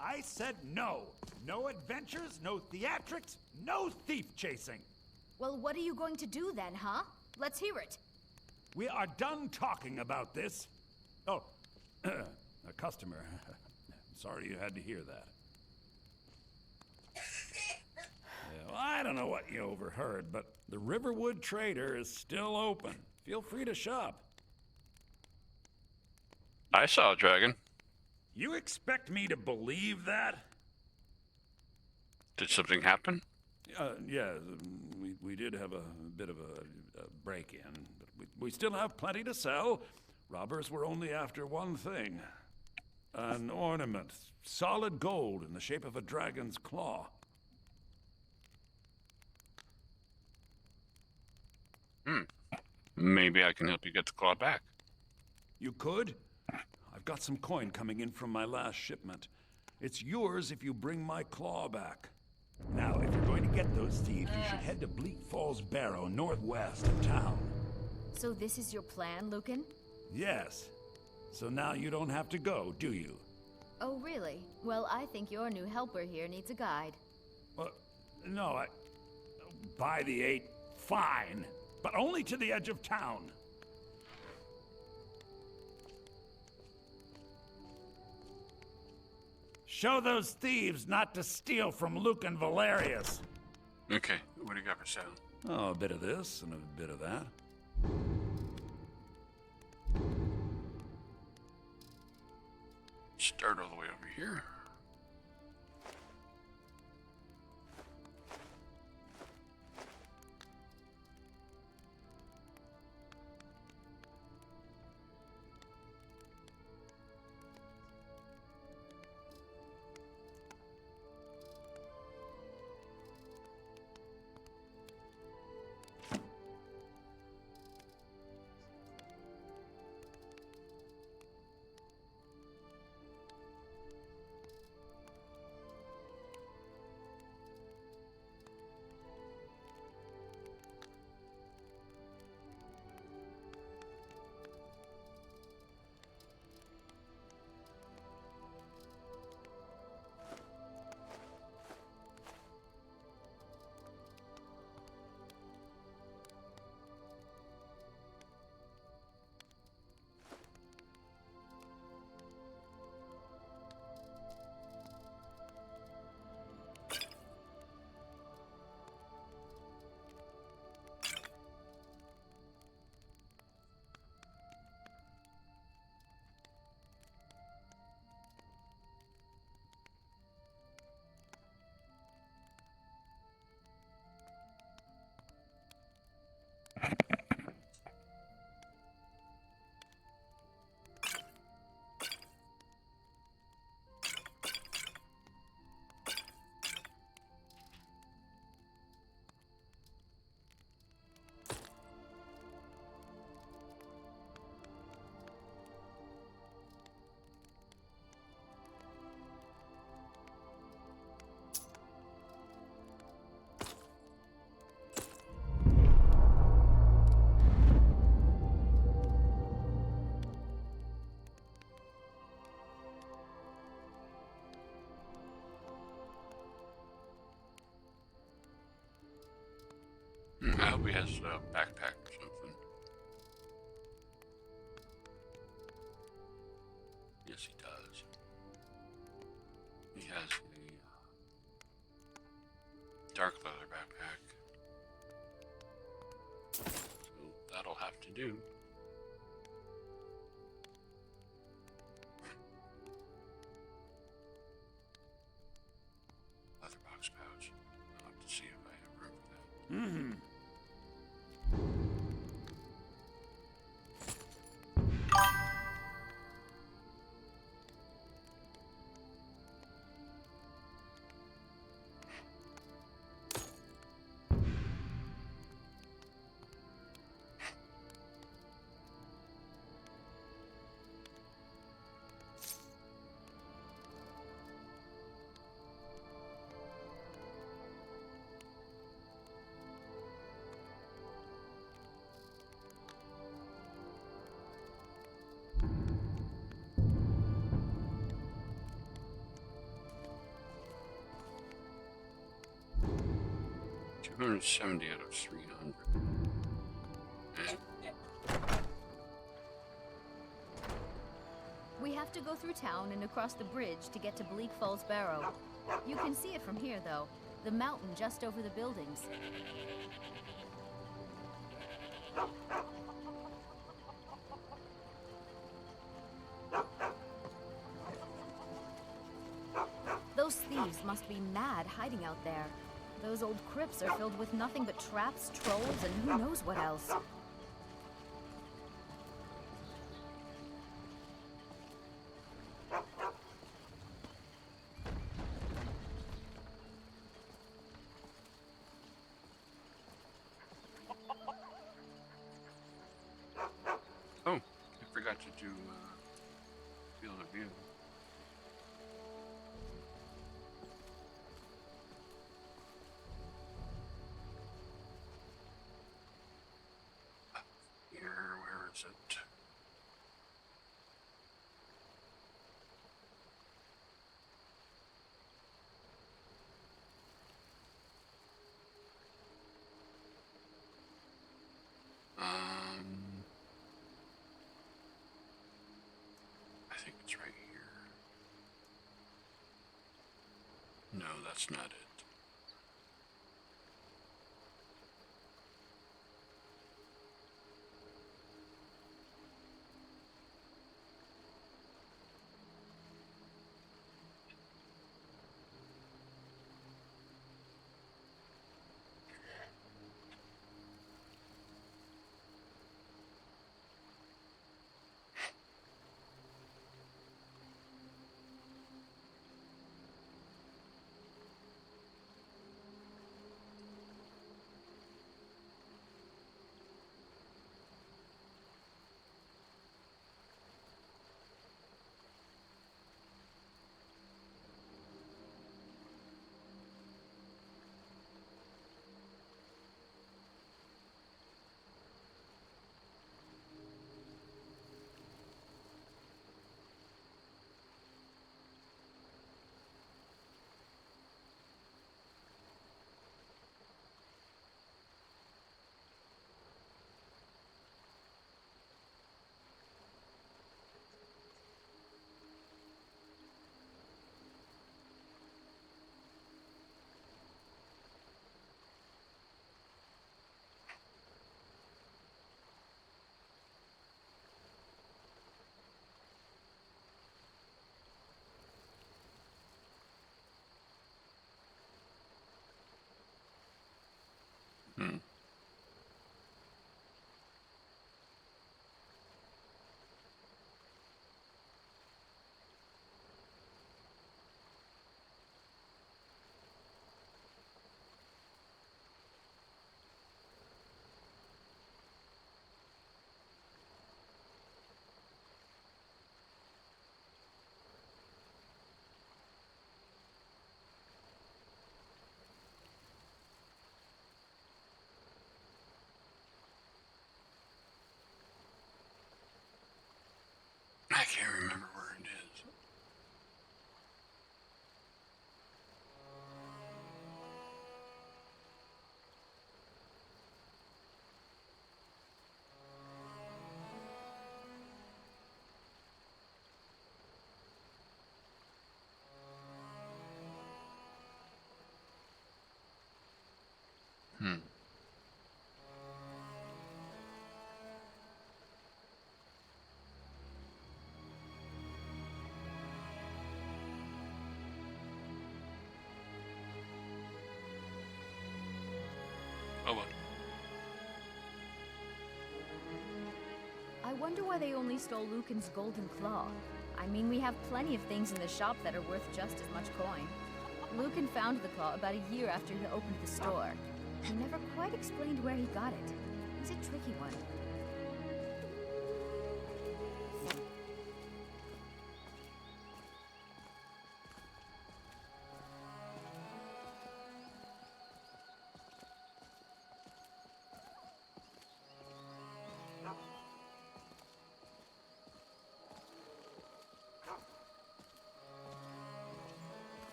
I said no. No adventures, no theatrics, no thief chasing. Well, what are you going to do then, huh? Let's hear it. We are done talking about this. Oh, a customer. Sorry you had to hear that. Well, I don't know what you overheard, but the Riverwood Trader is still open. Feel free to shop. I saw a dragon. You expect me to believe that? Did something happen? Yeah, we did have a bit of a break-in, but we still have plenty to sell. Robbers were only after one thing. An ornament, solid gold in the shape of a dragon's claw. Maybe I can help you get the claw back. You could? I've got some coin coming in from my last shipment. It's yours if you bring my claw back. Now, if you're going to get those thieves, you should head to Bleak Falls Barrow, northwest of town. So this is your plan, Lucan? Yes. So now you don't have to go, do you? Oh, really? Well, I think your new helper here needs a guide. No, by the 8, fine. But only to the edge of town. Show those thieves not to steal from Lucan Valerius. Okay, what do you got for sale? Oh, a bit of this and a bit of that. Start all the way over here. I hope he has a backpack or something. Yes, he does. He has a dark leather backpack. So that'll have to do. Leather box pouch. I'll have to see if I have room for that. 270 out of 300. We have to go through town and across the bridge to get to Bleak Falls Barrow. You can see it from here, though. The mountain just over the buildings. Those thieves must be mad hiding out there. Those old crypts are filled with nothing but traps, trolls, and who knows what else. Oh, I forgot to do field of view. Here, where is it? I think it's right here. No, that's not it. Hmm. I can't remember where it is. Hmm. Oh well. I wonder why they only stole Lucan's golden claw. I mean, we have plenty of things in the shop that are worth just as much coin. Lucan found the claw about a year after he opened the store. He never quite explained where he got it. He's a tricky one.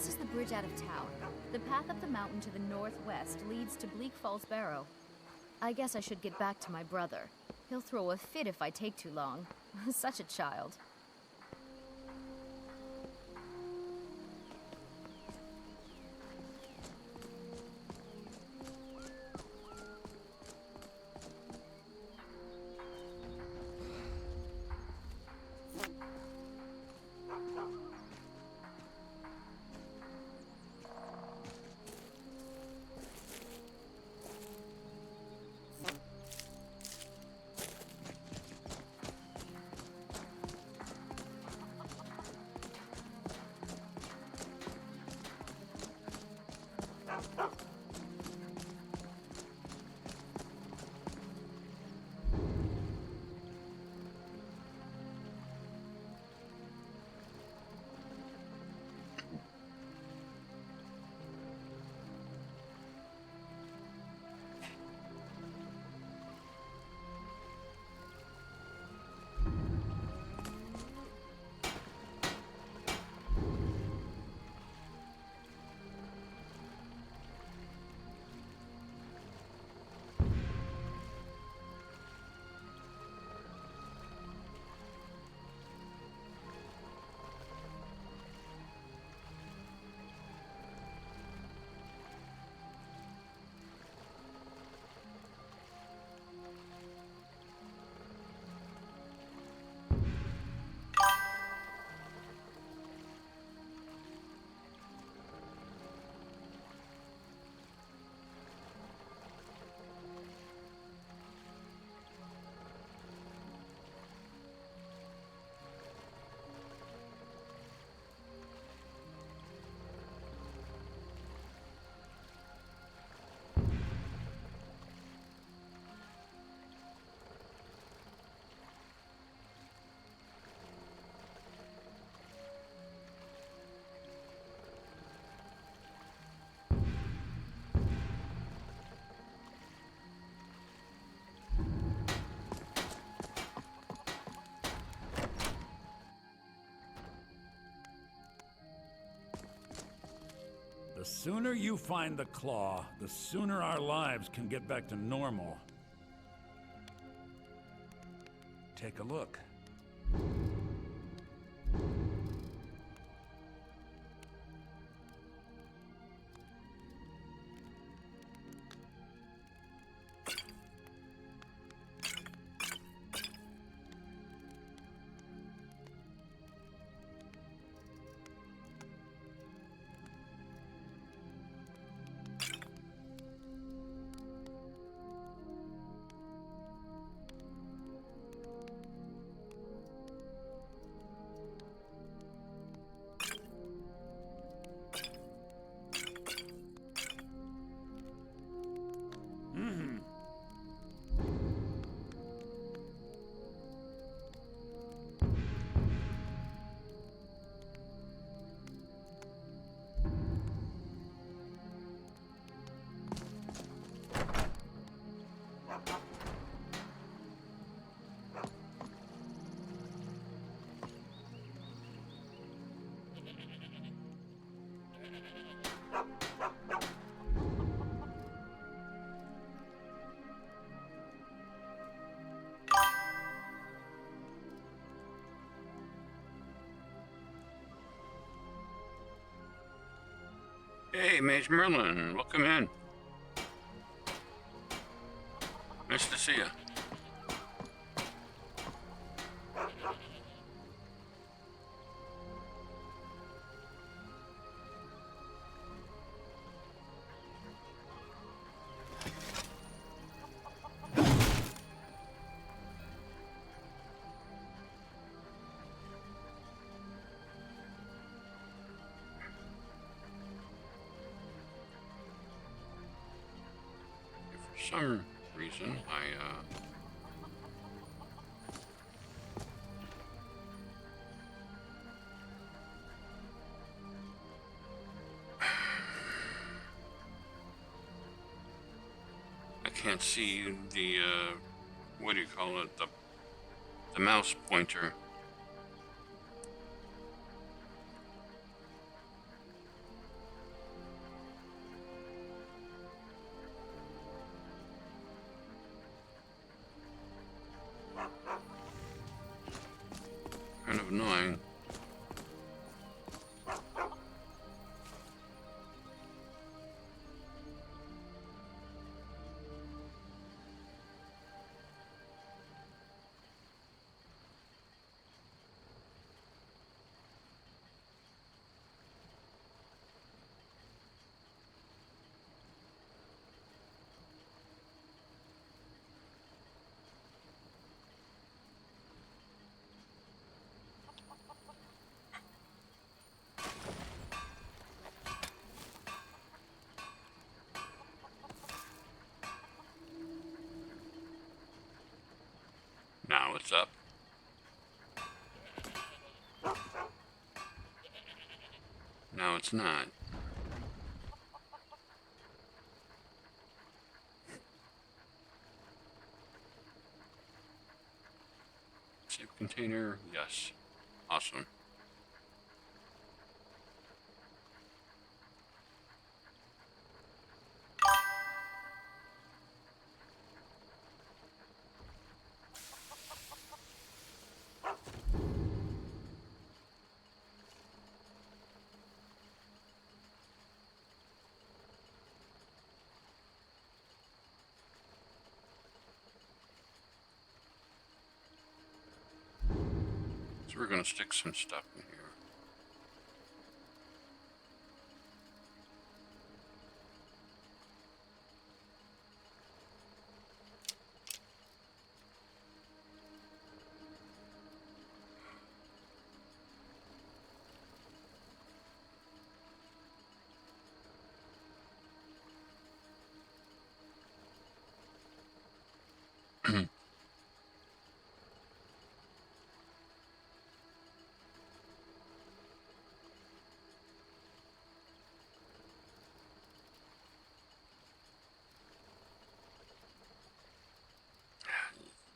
This is the bridge out of town. The path up the mountain to the northwest leads to Bleak Falls Barrow. I guess I should get back to my brother. He'll throw a fit if I take too long. Such a child. The sooner you find the claw, the sooner our lives can get back to normal. Take a look. Hey, Mage Merlin, welcome in. Nice to see you. For some reason, I can't see the, what do you call it, the mouse pointer. Kind of annoying. Now it's up. No, it's not. Save container, yes. Awesome. So we're gonna stick some stuff in here.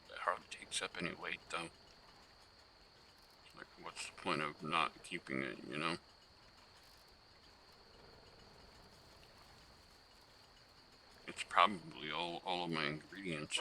That hardly takes up any weight, though. Like, what's the point of not keeping it, you know? It's probably all of my ingredients.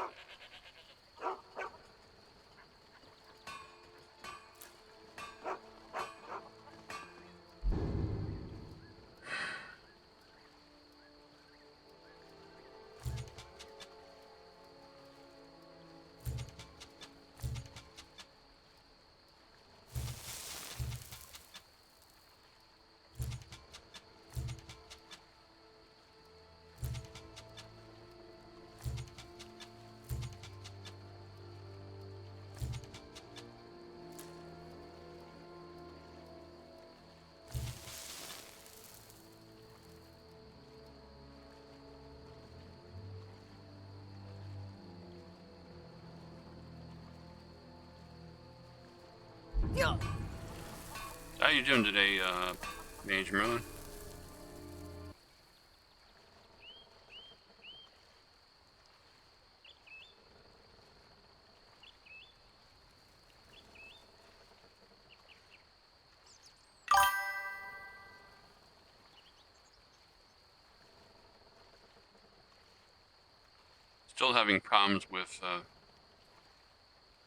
How you doing today, Mage Merlin? Still having problems with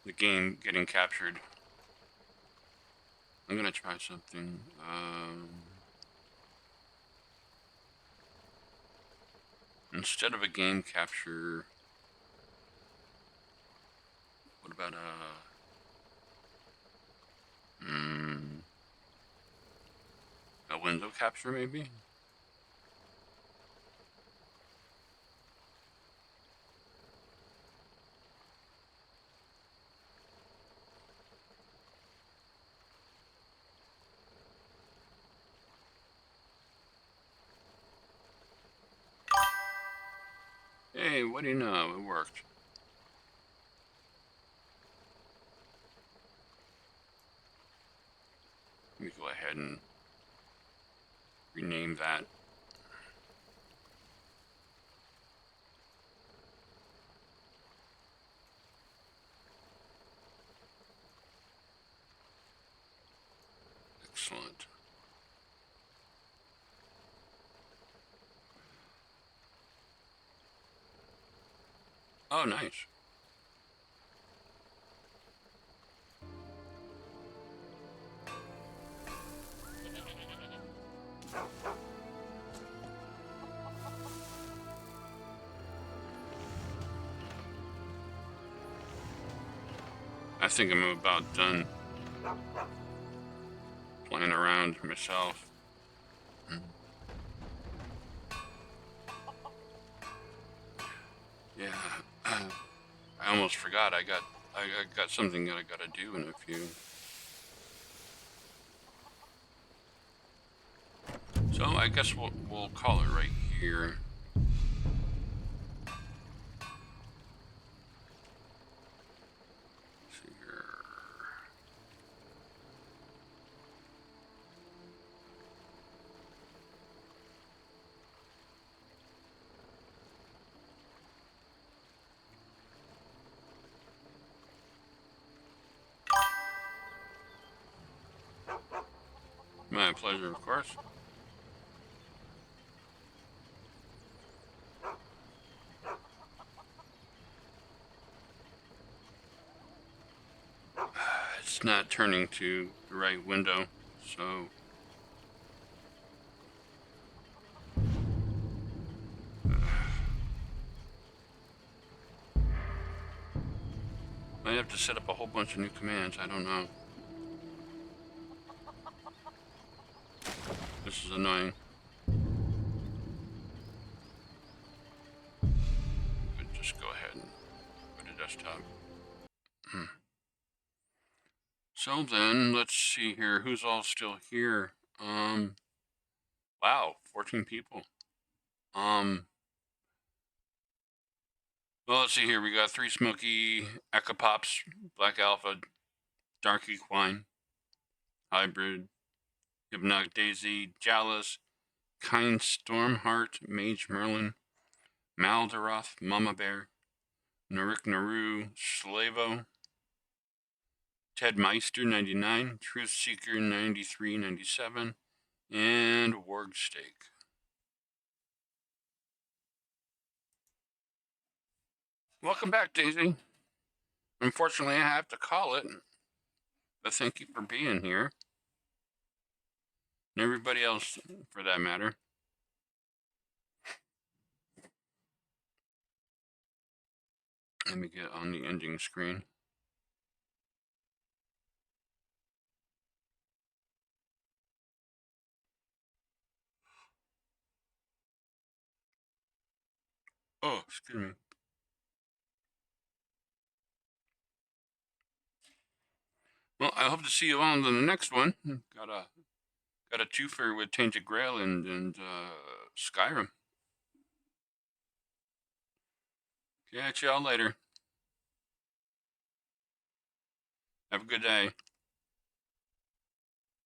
the game getting captured. I'm gonna try something. Instead of a game capture, what about a window capture maybe? Hey, what do you know? It worked. Let me go ahead and rename that. Excellent. Oh, nice. think I'm about done playing around myself. Yeah, I almost forgot. I got something that I gotta do in a few. So I guess we'll call it right here. Let's see here. My pleasure, of course. It's not turning to the right window, so might have to set up a whole bunch of new commands. I don't know. This is annoying. Could just go ahead and go to desktop. So then, let's see here. Who's all still here? Wow, 14 people. Well, let's see here. We got 3 Smoky, Echopops, Black Alpha, Dark Equine, Hybrid, Hypnotic Daisy, Jalis, Kind Stormheart, Mage Merlin, Maldaroth, Mama Bear, Narik Naru, Slavo, Ted Meister 99, Truth Seeker 93, 97, and Wargstake. Welcome back, Daisy. Unfortunately, I have to call it, but thank you for being here. And everybody else, for that matter. Let me get on the ending screen. Oh, excuse me. Well, I hope to see you on the next one. Got a twofer with Tainted Grail and Skyrim. Catch y'all later. Have a good day.